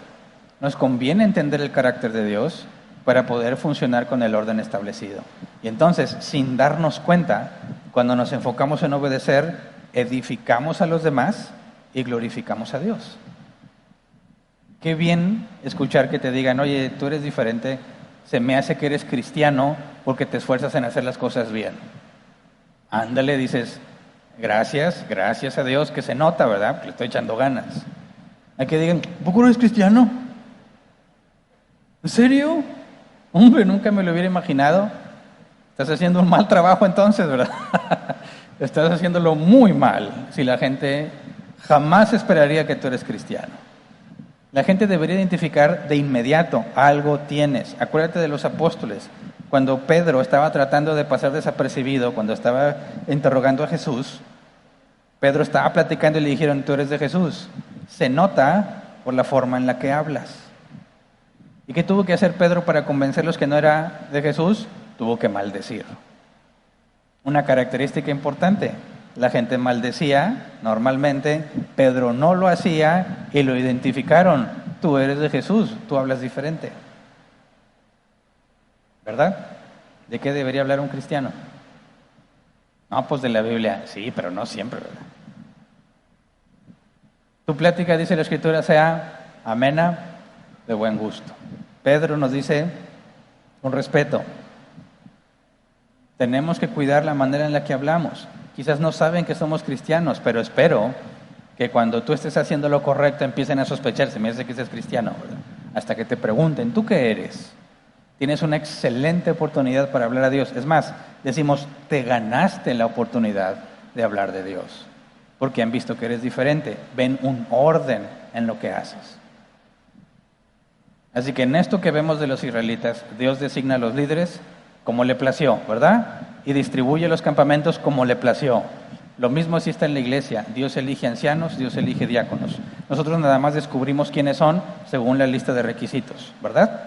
Nos conviene entender el carácter de Dios para poder funcionar con el orden establecido. Y entonces, sin darnos cuenta, cuando nos enfocamos en obedecer, edificamos a los demás y glorificamos a Dios. Qué bien escuchar que te digan, oye, tú eres diferente, se me hace que eres cristiano porque te esfuerzas en hacer las cosas bien. Ándale, dices, gracias a Dios, que se nota, ¿verdad? Que le estoy echando ganas. Hay que digan, ¿por qué no eres cristiano? ¿En serio? Hombre, nunca me lo hubiera imaginado. Estás haciendo un mal trabajo entonces, ¿verdad? Estás haciéndolo muy mal si la gente jamás esperaría que tú eres cristiano. La gente debería identificar de inmediato, algo tienes. Acuérdate de los apóstoles. Cuando Pedro estaba tratando de pasar desapercibido, cuando estaba interrogando a Jesús, Pedro estaba platicando y le dijeron, tú eres de Jesús. Se nota por la forma en la que hablas. ¿Y qué tuvo que hacer Pedro para convencerlos que no era de Jesús? Tuvo que maldecir. Una característica importante. La gente maldecía normalmente, Pedro no lo hacía y lo identificaron. Tú eres de Jesús, tú hablas diferente. ¿Verdad? ¿De qué debería hablar un cristiano? No, pues de la Biblia. Sí, pero no siempre, ¿verdad? Tu plática, dice la Escritura, sea amena, de buen gusto. Pedro nos dice, con respeto, tenemos que cuidar la manera en la que hablamos. Quizás no saben que somos cristianos, pero espero que cuando tú estés haciendo lo correcto empiecen a sospechar, se me hace que seas cristiano, ¿verdad? Hasta que te pregunten, ¿tú qué eres? Tienes una excelente oportunidad para hablar a Dios. Es más, decimos, te ganaste la oportunidad de hablar de Dios, porque han visto que eres diferente, ven un orden en lo que haces. Así que en esto que vemos de los israelitas, Dios designa a los líderes como le plació, ¿verdad? Y distribuye los campamentos como le plació. Lo mismo así está en la iglesia. Dios elige ancianos, Dios elige diáconos. Nosotros nada más descubrimos quiénes son según la lista de requisitos, ¿verdad?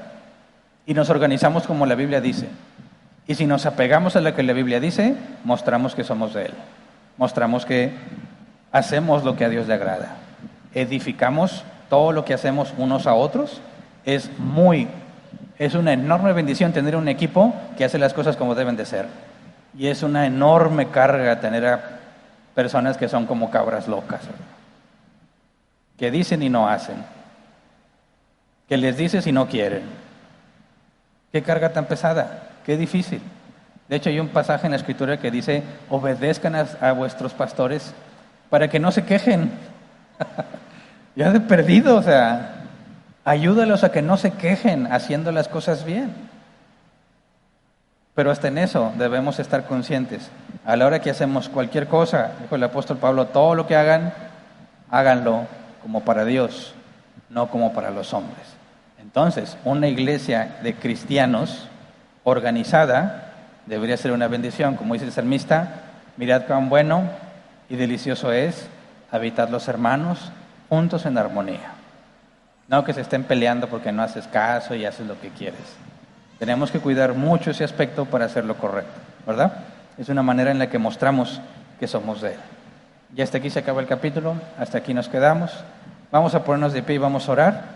Y nos organizamos como la Biblia dice. Y si nos apegamos a lo que la Biblia dice, mostramos que somos de Él. Mostramos que hacemos lo que a Dios le agrada. Edificamos todo lo que hacemos unos a otros. Es una enorme bendición tener un equipo que hace las cosas como deben de ser. Y es una enorme carga tener a personas que son como cabras locas, ¿verdad? Que dicen y no hacen, que les dices y no quieren. Qué carga tan pesada, qué difícil. De hecho, hay un pasaje en la Escritura que dice, obedezcan a vuestros pastores para que no se quejen. Ya de perdido, o sea, ayúdalos a que no se quejen haciendo las cosas bien. Pero hasta en eso debemos estar conscientes. A la hora que hacemos cualquier cosa, dijo el apóstol Pablo, todo lo que hagan, háganlo como para Dios, no como para los hombres. Entonces, una iglesia de cristianos organizada debería ser una bendición. Como dice el salmista, mirad cuán bueno y delicioso es habitar los hermanos juntos en armonía. No que se estén peleando porque no haces caso y haces lo que quieres. Tenemos que cuidar mucho ese aspecto para hacer lo correcto, ¿verdad? Es una manera en la que mostramos que somos de Él. Ya hasta aquí se acaba el capítulo, hasta aquí nos quedamos. Vamos a ponernos de pie y vamos a orar.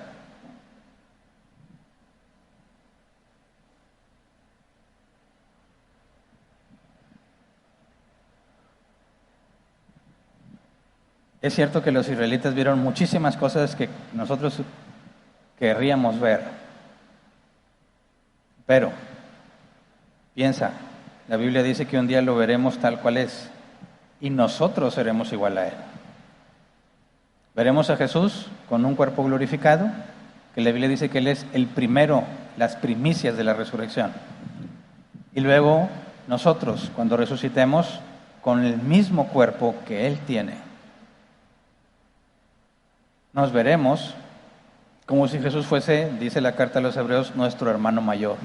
Es cierto que los israelitas vieron muchísimas cosas que nosotros querríamos ver. Pero, piensa, la Biblia dice que un día lo veremos tal cual es y nosotros seremos igual a Él. Veremos a Jesús con un cuerpo glorificado, que la Biblia dice que Él es el primero, las primicias de la resurrección. Y luego nosotros, cuando resucitemos, con el mismo cuerpo que Él tiene. Nos veremos como si Jesús fuese, dice la carta a los Hebreos, nuestro hermano mayor.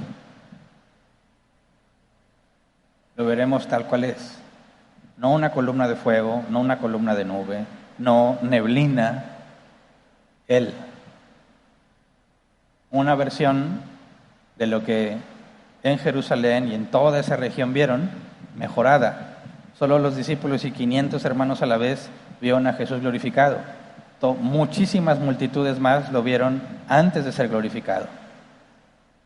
Lo veremos tal cual es. No una columna de fuego, no una columna de nube, no neblina. Él. Una versión de lo que en Jerusalén y en toda esa región vieron mejorada. Solo los discípulos y 500 hermanos a la vez vieron a Jesús glorificado. Muchísimas multitudes más lo vieron antes de ser glorificado.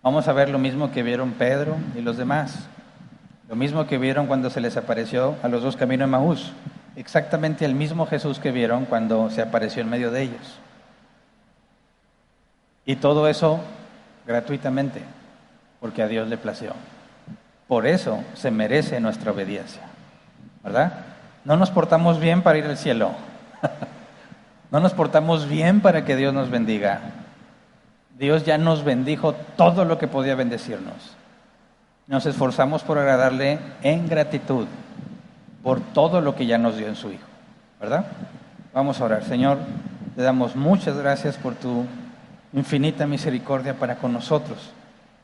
Vamos a ver lo mismo que vieron Pedro y los demás. Lo mismo que vieron cuando se les apareció a los dos camino de Emaús. Exactamente el mismo Jesús que vieron cuando se apareció en medio de ellos. Y todo eso gratuitamente, porque a Dios le plació. Por eso se merece nuestra obediencia, ¿verdad? No nos portamos bien para ir al cielo. No nos portamos bien para que Dios nos bendiga. Dios ya nos bendijo todo lo que podía bendecirnos. Nos esforzamos por agradarle en gratitud por todo lo que ya nos dio en su Hijo, ¿verdad? Vamos a orar. Señor, te damos muchas gracias por tu infinita misericordia para con nosotros.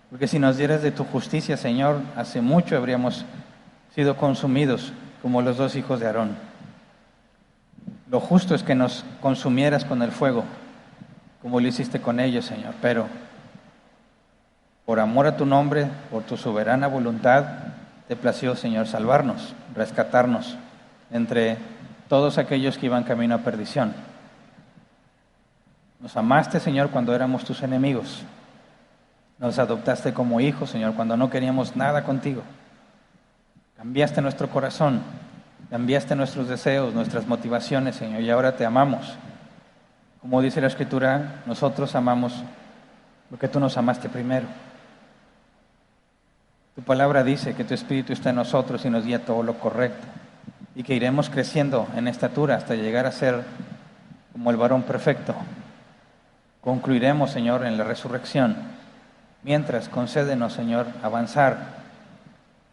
Porque si nos dieras de tu justicia, Señor, hace mucho habríamos sido consumidos como los dos hijos de Aarón. Lo justo es que nos consumieras con el fuego, como lo hiciste con ellos, Señor. Pero por amor a tu nombre, por tu soberana voluntad, te plació, Señor, salvarnos, rescatarnos entre todos aquellos que iban camino a perdición. Nos amaste, Señor, cuando éramos tus enemigos. Nos adoptaste como hijos, Señor, cuando no queríamos nada contigo. Cambiaste nuestro corazón, cambiaste nuestros deseos, nuestras motivaciones, Señor, y ahora te amamos. Como dice la Escritura, nosotros amamos porque tú nos amaste primero. Tu palabra dice que tu Espíritu está en nosotros y nos guía todo lo correcto, y que iremos creciendo en estatura hasta llegar a ser como el varón perfecto. Concluiremos, Señor, en la resurrección. Mientras, concédenos, Señor, avanzar,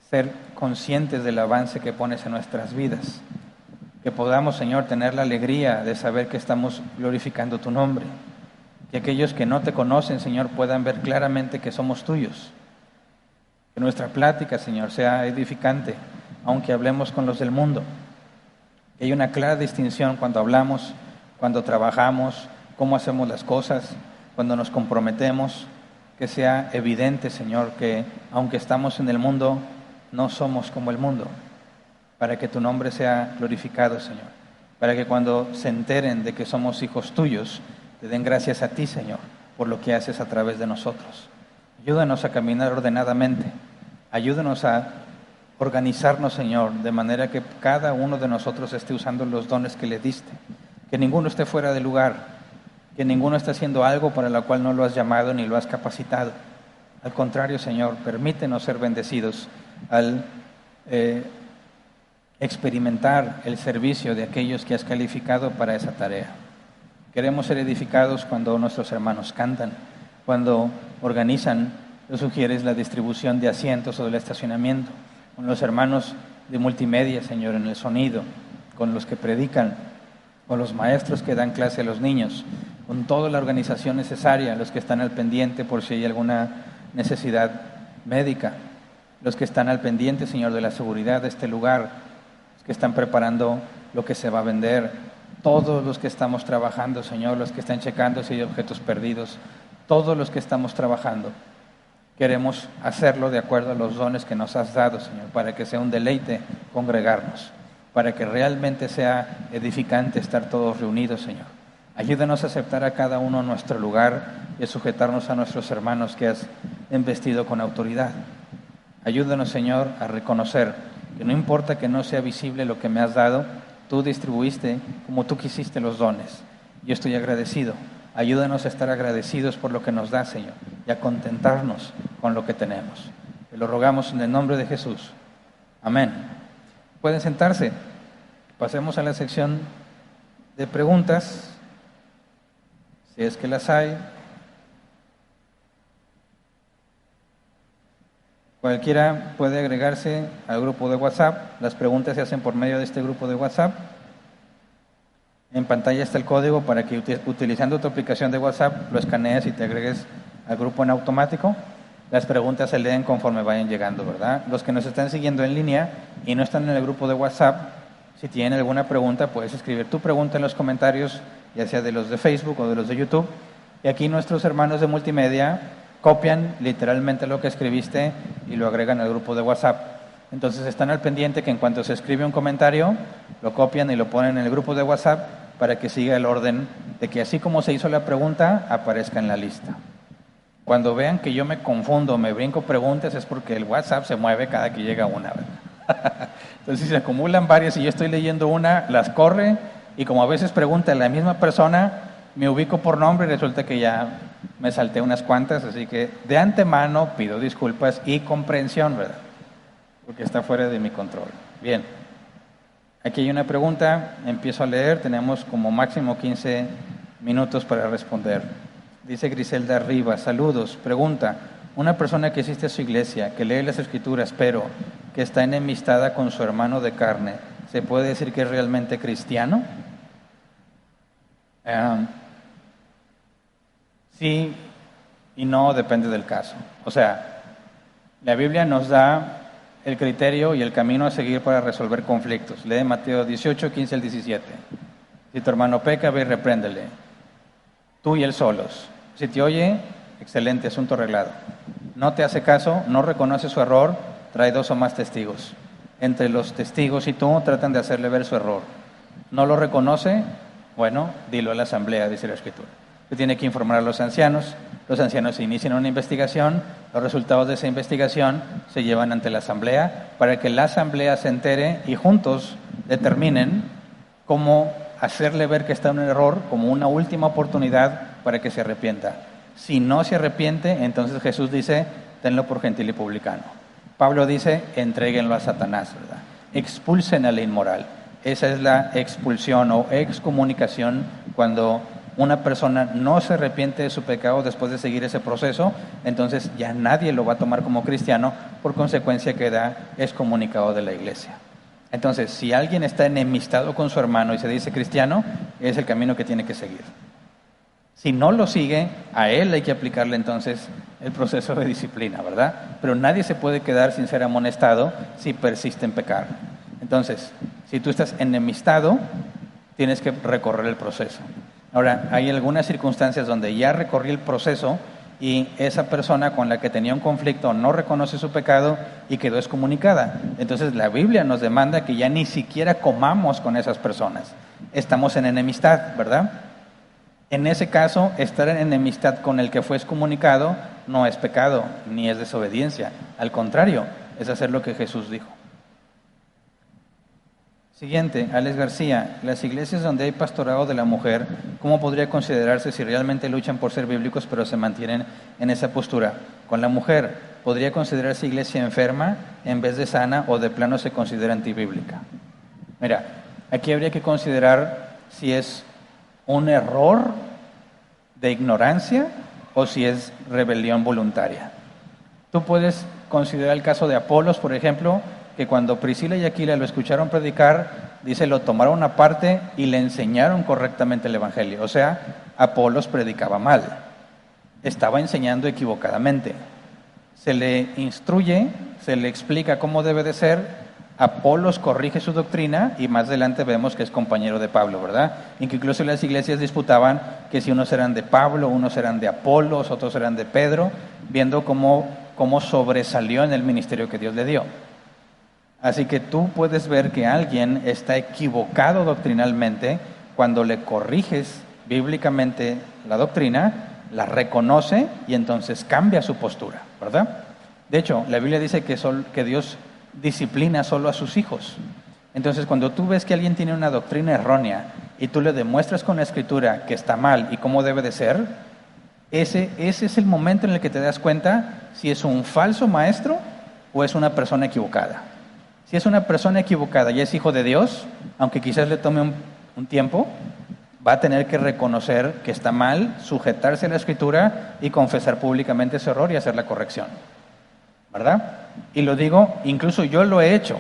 ser conscientes del avance que pones en nuestras vidas. Que podamos, Señor, tener la alegría de saber que estamos glorificando tu nombre. Que aquellos que no te conocen, Señor, puedan ver claramente que somos tuyos. Que nuestra plática, Señor, sea edificante, aunque hablemos con los del mundo. Que haya una clara distinción cuando hablamos, cuando trabajamos, cómo hacemos las cosas, cuando nos comprometemos. Que sea evidente, Señor, que aunque estamos en el mundo, no somos como el mundo, para que tu nombre sea glorificado, Señor, para que cuando se enteren de que somos hijos tuyos, te den gracias a ti, Señor, por lo que haces a través de nosotros. Ayúdanos a caminar ordenadamente, ayúdanos a organizarnos, Señor, de manera que cada uno de nosotros esté usando los dones que le diste, que ninguno esté fuera de lugar, que ninguno esté haciendo algo para lo cual no lo has llamado ni lo has capacitado. Al contrario, Señor, permítenos ser bendecidos al experimentar el servicio de aquellos que has calificado para esa tarea. Queremos ser edificados cuando nuestros hermanos cantan, cuando organizan, tú sugieres la distribución de asientos o del estacionamiento, con los hermanos de multimedia, Señor, en el sonido, con los que predican, con los maestros que dan clase a los niños, con toda la organización necesaria, los que están al pendiente por si hay alguna necesidad médica, los que están al pendiente, Señor, de la seguridad de este lugar, los que están preparando lo que se va a vender, todos los que estamos trabajando, Señor, los que están checando si hay objetos perdidos, todos los que estamos trabajando, queremos hacerlo de acuerdo a los dones que nos has dado, Señor, para que sea un deleite congregarnos, para que realmente sea edificante estar todos reunidos, Señor. Ayúdanos a aceptar a cada uno nuestro lugar y a sujetarnos a nuestros hermanos que has investido con autoridad. Ayúdanos, Señor, a reconocer que no importa que no sea visible lo que me has dado, tú distribuiste como tú quisiste los dones. Yo estoy agradecido. Ayúdanos a estar agradecidos por lo que nos das, Señor, y a contentarnos con lo que tenemos. Te lo rogamos en el nombre de Jesús. Amén. Pueden sentarse. Pasemos a la sección de preguntas, si es que las hay. Cualquiera puede agregarse al grupo de WhatsApp. Las preguntas se hacen por medio de este grupo de WhatsApp. En pantalla está el código para que utilizando tu aplicación de WhatsApp lo escanees y te agregues al grupo en automático. Las preguntas se leen conforme vayan llegando, ¿verdad? Los que nos están siguiendo en línea y no están en el grupo de WhatsApp, si tienen alguna pregunta, puedes escribir tu pregunta en los comentarios, ya sea de los de Facebook o de los de YouTube. Y aquí nuestros hermanos de multimedia copian literalmente lo que escribiste y lo agregan al grupo de WhatsApp. Entonces están al pendiente que en cuanto se escribe un comentario, lo copian y lo ponen en el grupo de WhatsApp para que siga el orden de que así como se hizo la pregunta, aparezca en la lista. Cuando vean que yo me confundo, me brinco preguntas, es porque el WhatsApp se mueve cada que llega una, ¿verdad? Entonces, si se acumulan varias y yo estoy leyendo una, las corre, y como a veces pregunta la misma persona, me ubico por nombre y resulta que ya me salté unas cuantas, así que de antemano pido disculpas y comprensión, ¿verdad? Porque está fuera de mi control. Bien, aquí hay una pregunta, empiezo a leer, tenemos como máximo 15 minutos para responder. Dice Griselda Rivas, saludos, pregunta, una persona que asiste a su iglesia, que lee las escrituras, pero que está enemistada con su hermano de carne, ¿se puede decir que es realmente cristiano? Sí y no, depende del caso. O sea, la Biblia nos da el criterio y el camino a seguir para resolver conflictos. Lee Mateo 18, 15 al 17. Si tu hermano peca, ve y repréndele. Tú y él solos. Si te oye, excelente, asunto arreglado. No te hace caso, no reconoce su error, trae 2 o más testigos. Entre los testigos y tú tratan de hacerle ver su error. No lo reconoce, bueno, dilo a la asamblea, dice la Escritura. Se tiene que informar a los ancianos inician una investigación, los resultados de esa investigación se llevan ante la asamblea para que la asamblea se entere y juntos determinen cómo hacerle ver que está en un error como una última oportunidad para que se arrepienta. Si no se arrepiente, entonces Jesús dice, tenlo por gentil y publicano. Pablo dice, entréguenlo a Satanás, ¿verdad? Expulsen al inmoral. Esa es la expulsión o excomunicación cuando una persona no se arrepiente de su pecado después de seguir ese proceso, entonces ya nadie lo va a tomar como cristiano, por consecuencia queda excomunicado de la iglesia. Entonces, si alguien está enemistado con su hermano y se dice cristiano, es el camino que tiene que seguir. Si no lo sigue, a él hay que aplicarle entonces el proceso de disciplina, ¿verdad? Pero nadie se puede quedar sin ser amonestado si persiste en pecar. Entonces, si tú estás enemistado, tienes que recorrer el proceso. Ahora, hay algunas circunstancias donde ya recorrí el proceso y esa persona con la que tenía un conflicto no reconoce su pecado y quedó excomunicada. Entonces la Biblia nos demanda que ya ni siquiera comamos con esas personas. Estamos en enemistad, ¿verdad? En ese caso, estar en enemistad con el que fue excomunicado no es pecado, ni es desobediencia. Al contrario, es hacer lo que Jesús dijo. Siguiente, Alex García. Las iglesias donde hay pastorado de la mujer, ¿cómo podría considerarse si realmente luchan por ser bíblicos pero se mantienen en esa postura? Con la mujer, ¿podría considerarse iglesia enferma en vez de sana o de plano se considera antibíblica? Mira, aquí habría que considerar si es un error de ignorancia o si es rebelión voluntaria. Tú puedes considerar el caso de Apolos, por ejemplo, que cuando Priscila y Aquila lo escucharon predicar, dice, lo tomaron aparte y le enseñaron correctamente el evangelio. O sea, Apolos predicaba mal, estaba enseñando equivocadamente. Se le instruye, se le explica cómo debe de ser, Apolos corrige su doctrina y más adelante vemos que es compañero de Pablo, ¿verdad? Incluso las iglesias disputaban que si unos eran de Pablo, unos eran de Apolos, otros eran de Pedro, viendo cómo sobresalió en el ministerio que Dios le dio. Así que tú puedes ver que alguien está equivocado doctrinalmente cuando le corriges bíblicamente la doctrina, la reconoce y entonces cambia su postura, ¿verdad? De hecho, la Biblia dice que Dios disciplina solo a sus hijos. Entonces, cuando tú ves que alguien tiene una doctrina errónea y tú le demuestras con la Escritura que está mal y cómo debe de ser, ese es el momento en el que te das cuenta si es un falso maestro o es una persona equivocada. Si es una persona equivocada y es hijo de Dios, aunque quizás le tome un tiempo, va a tener que reconocer que está mal, sujetarse a la Escritura y confesar públicamente su error y hacer la corrección, ¿verdad? Y lo digo, incluso yo lo he hecho.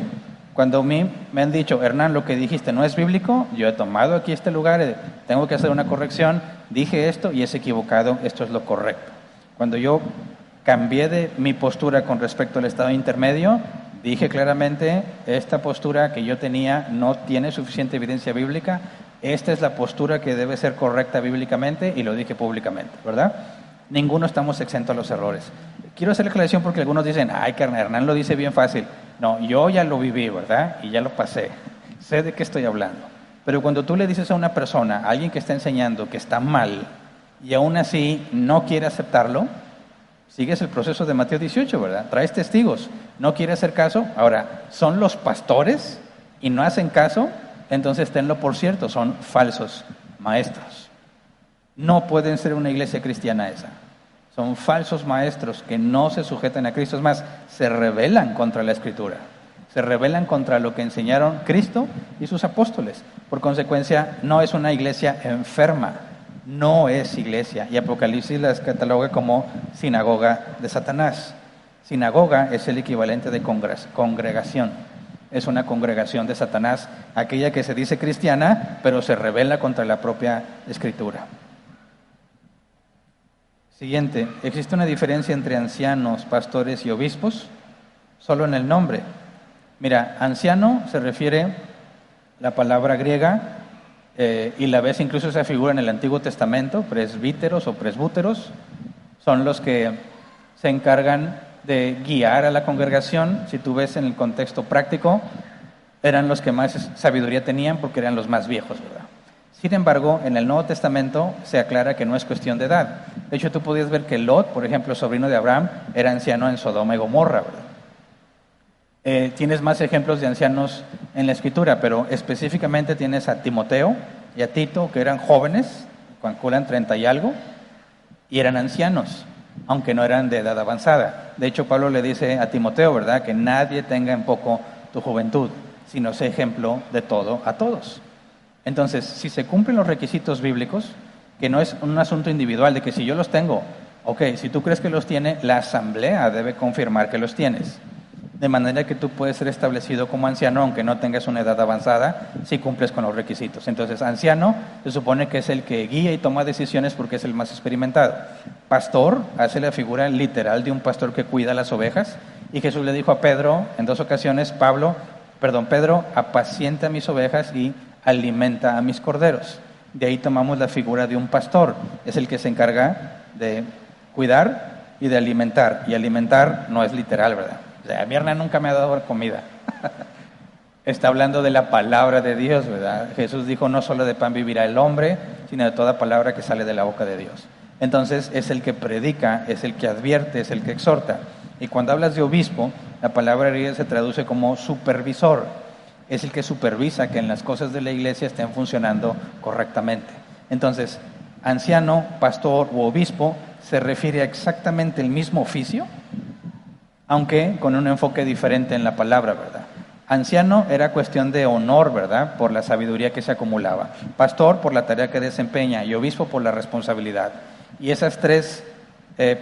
Cuando a mí me han dicho, Hernán, lo que dijiste no es bíblico, yo he tomado aquí este lugar, tengo que hacer una corrección, dije esto y es equivocado, esto es lo correcto. Cuando yo cambié de mi postura con respecto al estado intermedio, dije claramente, esta postura que yo tenía no tiene suficiente evidencia bíblica, esta es la postura que debe ser correcta bíblicamente y lo dije públicamente, ¿verdad? Ninguno estamos exentos a los errores. Quiero hacer la aclaración porque algunos dicen, ay, que Hernán lo dice bien fácil. No, yo ya lo viví, ¿verdad? Y ya lo pasé. Sé de qué estoy hablando. Pero cuando tú le dices a una persona, a alguien que está enseñando que está mal, y aún así no quiere aceptarlo, sigues el proceso de Mateo 18, ¿verdad? Traes testigos, no quiere hacer caso. Ahora, ¿son los pastores y no hacen caso? Entonces tenlo por cierto, son falsos maestros. No pueden ser una iglesia cristiana esa. Son falsos maestros que no se sujetan a Cristo. Es más, se rebelan contra la Escritura. Se rebelan contra lo que enseñaron Cristo y sus apóstoles. Por consecuencia, no es una iglesia enferma. No es iglesia. Y Apocalipsis las cataloga como sinagoga de Satanás. Sinagoga es el equivalente de congregación. Es una congregación de Satanás, aquella que se dice cristiana, pero se rebela contra la propia Escritura. Siguiente, ¿existe una diferencia entre ancianos, pastores y obispos? Solo en el nombre. Mira, anciano se refiere la palabra griega y la ves incluso esa figura en el Antiguo Testamento, presbíteros o presbúteros, son los que se encargan de guiar a la congregación. Si tú ves en el contexto práctico, eran los que más sabiduría tenían porque eran los más viejos, ¿verdad? Sin embargo, en el Nuevo Testamento se aclara que no es cuestión de edad. De hecho, tú podías ver que Lot, por ejemplo, sobrino de Abraham, era anciano en Sodoma y Gomorra, ¿verdad? Tienes más ejemplos de ancianos en la Escritura, pero específicamente tienes a Timoteo y a Tito, que eran jóvenes, calculan 30 y algo, y eran ancianos, aunque no eran de edad avanzada. De hecho, Pablo le dice a Timoteo, ¿verdad?, que nadie tenga en poco tu juventud, sino sé ejemplo de todo a todos. Entonces, si se cumplen los requisitos bíblicos, que no es un asunto individual de que si yo los tengo, ok, si tú crees que los tiene, la asamblea debe confirmar que los tienes. De manera que tú puedes ser establecido como anciano, aunque no tengas una edad avanzada, si cumples con los requisitos. Entonces, anciano se supone que es el que guía y toma decisiones porque es el más experimentado. Pastor hace la figura literal de un pastor que cuida las ovejas. Y Jesús le dijo a Pedro, en 2 ocasiones, Pedro, apacienta mis ovejas y alimenta a mis corderos. De ahí tomamos la figura de un pastor. Es el que se encarga de cuidar y de alimentar. Y alimentar no es literal, ¿verdad? O sea, mi Hernán nunca me ha dado comida. Está hablando de la palabra de Dios, ¿verdad? Jesús dijo, no solo de pan vivirá el hombre, sino de toda palabra que sale de la boca de Dios. Entonces, es el que predica, es el que advierte, es el que exhorta. Y cuando hablas de obispo, la palabra griega se traduce como supervisor. Es el que supervisa que en las cosas de la iglesia estén funcionando correctamente. Entonces, anciano, pastor u obispo se refiere a exactamente el mismo oficio, aunque con un enfoque diferente en la palabra, ¿verdad? Anciano era cuestión de honor, ¿verdad?, por la sabiduría que se acumulaba. Pastor por la tarea que desempeña y obispo por la responsabilidad. Y esas tres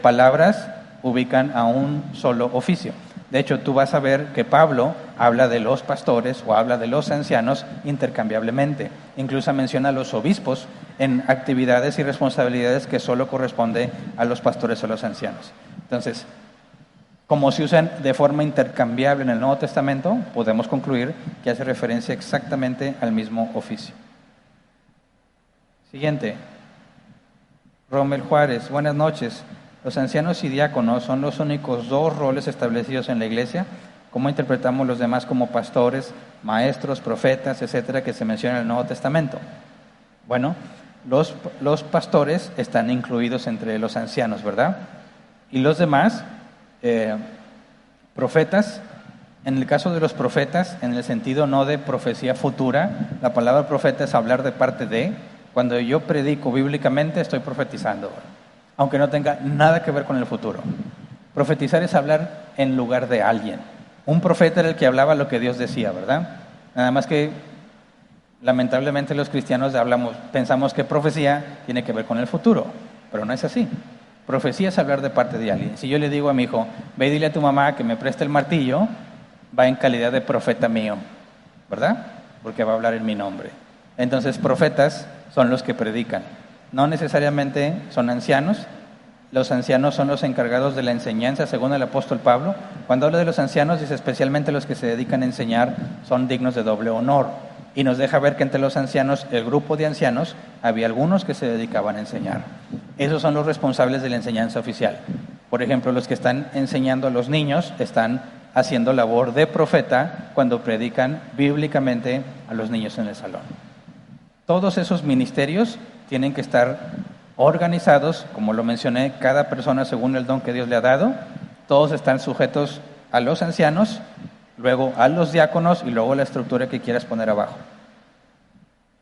palabras ubican a un solo oficio. De hecho, tú vas a ver que Pablo habla de los pastores o habla de los ancianos intercambiablemente. Incluso menciona a los obispos en actividades y responsabilidades que solo corresponde a los pastores o los ancianos. Entonces, como se usan de forma intercambiable en el Nuevo Testamento, podemos concluir que hace referencia exactamente al mismo oficio. Siguiente. Rommel Juárez, buenas noches. Los ancianos y diáconos son los únicos dos roles establecidos en la iglesia. ¿Cómo interpretamos los demás como pastores, maestros, profetas, etcétera, que se mencionan en el Nuevo Testamento? Bueno, los pastores están incluidos entre los ancianos, ¿verdad? Y los demás, profetas, en el caso de los profetas, en el sentido no de profecía futura, la palabra profeta es hablar de parte de. Cuando yo predico bíblicamente, estoy profetizando, aunque no tenga nada que ver con el futuro. Profetizar es hablar en lugar de alguien. Un profeta era el que hablaba lo que Dios decía, ¿verdad? Nada más que, lamentablemente, los cristianos pensamos que profecía tiene que ver con el futuro, pero no es así. Profecía es hablar de parte de alguien. Si yo le digo a mi hijo, ve y dile a tu mamá que me preste el martillo, va en calidad de profeta mío, ¿verdad? Porque va a hablar en mi nombre. Entonces, profetas son los que predican. No necesariamente son ancianos. Los ancianos son los encargados de la enseñanza, según el apóstol Pablo. Cuando habla de los ancianos, dice especialmente los que se dedican a enseñar son dignos de doble honor. Y nos deja ver que entre los ancianos, el grupo de ancianos, había algunos que se dedicaban a enseñar. Esos son los responsables de la enseñanza oficial. Por ejemplo, los que están enseñando a los niños están haciendo labor de profeta cuando predican bíblicamente a los niños en el salón. Todos esos ministerios tienen que estar organizados, como lo mencioné, cada persona según el don que Dios le ha dado. Todos están sujetos a los ancianos, luego a los diáconos y luego la estructura que quieras poner abajo.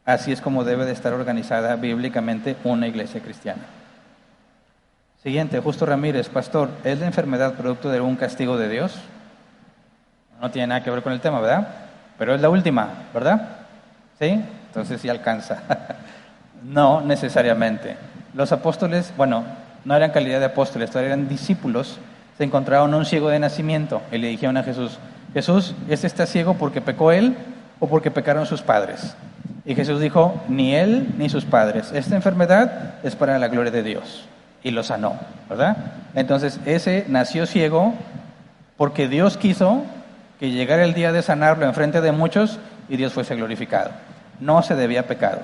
Así es como debe de estar organizada bíblicamente una iglesia cristiana. Siguiente, Justo Ramírez, pastor, ¿es la enfermedad producto de algún castigo de Dios? No tiene nada que ver con el tema, ¿verdad? Pero es la última, ¿verdad? ¿Sí? Entonces sí alcanza. No necesariamente. Los apóstoles, bueno, no eran calidad de apóstoles, eran discípulos. Se encontraron un ciego de nacimiento y le dijeron a Jesús, Jesús, ¿este está ciego porque pecó él o porque pecaron sus padres? Y Jesús dijo, ni él ni sus padres. Esta enfermedad es para la gloria de Dios. Y lo sanó, ¿verdad? Entonces, ese nació ciego porque Dios quiso que llegara el día de sanarlo en frente de muchos y Dios fuese glorificado. No se debía a pecado.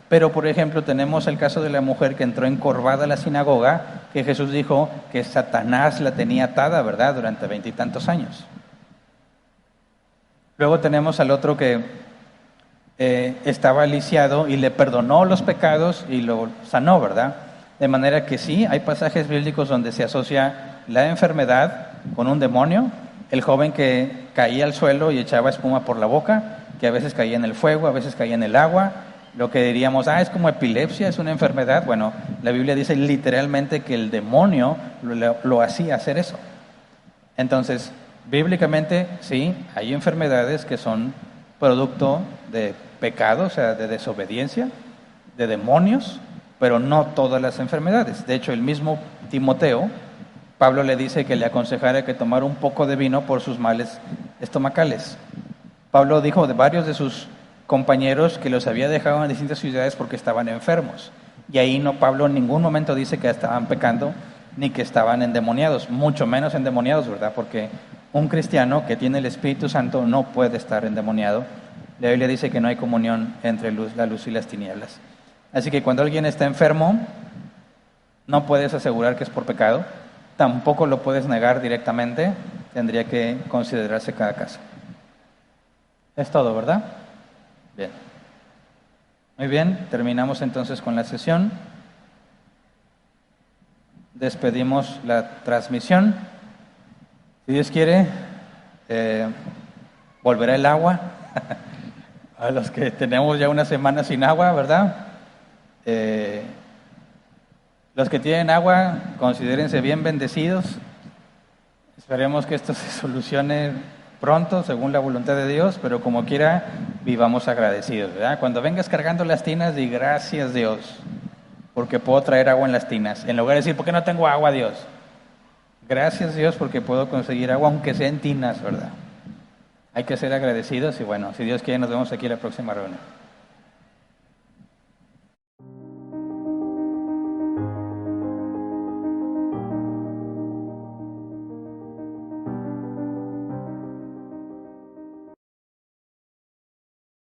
Pero, por ejemplo, tenemos el caso de la mujer que entró encorvada a la sinagoga, que Jesús dijo que Satanás la tenía atada, ¿verdad?, durante 20 y tantos años. Luego tenemos al otro que estaba lisiado y le perdonó los pecados y lo sanó, ¿verdad? De manera que sí, hay pasajes bíblicos donde se asocia la enfermedad con un demonio. El joven que caía al suelo y echaba espuma por la boca, que a veces caía en el fuego, a veces caía en el agua. Lo que diríamos, es como epilepsia, es una enfermedad. Bueno, la Biblia dice literalmente que el demonio lo hacía hacer eso. Entonces, bíblicamente, sí, hay enfermedades que son producto de pecado, o sea, de desobediencia, de demonios, pero no todas las enfermedades. De hecho, el mismo Timoteo, Pablo le dice que le aconsejara que tomara un poco de vino por sus males estomacales. Pablo dijo de varios de sus compañeros que los había dejado en distintas ciudades porque estaban enfermos. Y ahí Pablo en ningún momento dice que estaban pecando ni que estaban endemoniados, mucho menos endemoniados, ¿verdad? Porque un cristiano que tiene el Espíritu Santo no puede estar endemoniado. La Biblia dice que no hay comunión entre la luz y las tinieblas. Así que cuando alguien está enfermo, no puedes asegurar que es por pecado, tampoco lo puedes negar directamente, tendría que considerarse cada caso. Es todo, ¿verdad? Bien. Muy bien, terminamos entonces con la sesión. Despedimos la transmisión. Si Dios quiere, volverá el agua a los que tenemos ya una semana sin agua, ¿verdad? Los que tienen agua, considérense bien bendecidos. Esperemos que esto se solucione pronto, según la voluntad de Dios, pero como quiera, vivamos agradecidos, ¿verdad? Cuando vengas cargando las tinas, di gracias Dios, porque puedo traer agua en las tinas. En lugar de decir, ¿por qué no tengo agua, Dios? Gracias Dios porque puedo conseguir agua, aunque sea en tinas, ¿verdad? Hay que ser agradecidos y bueno, si Dios quiere, nos vemos aquí en la próxima reunión.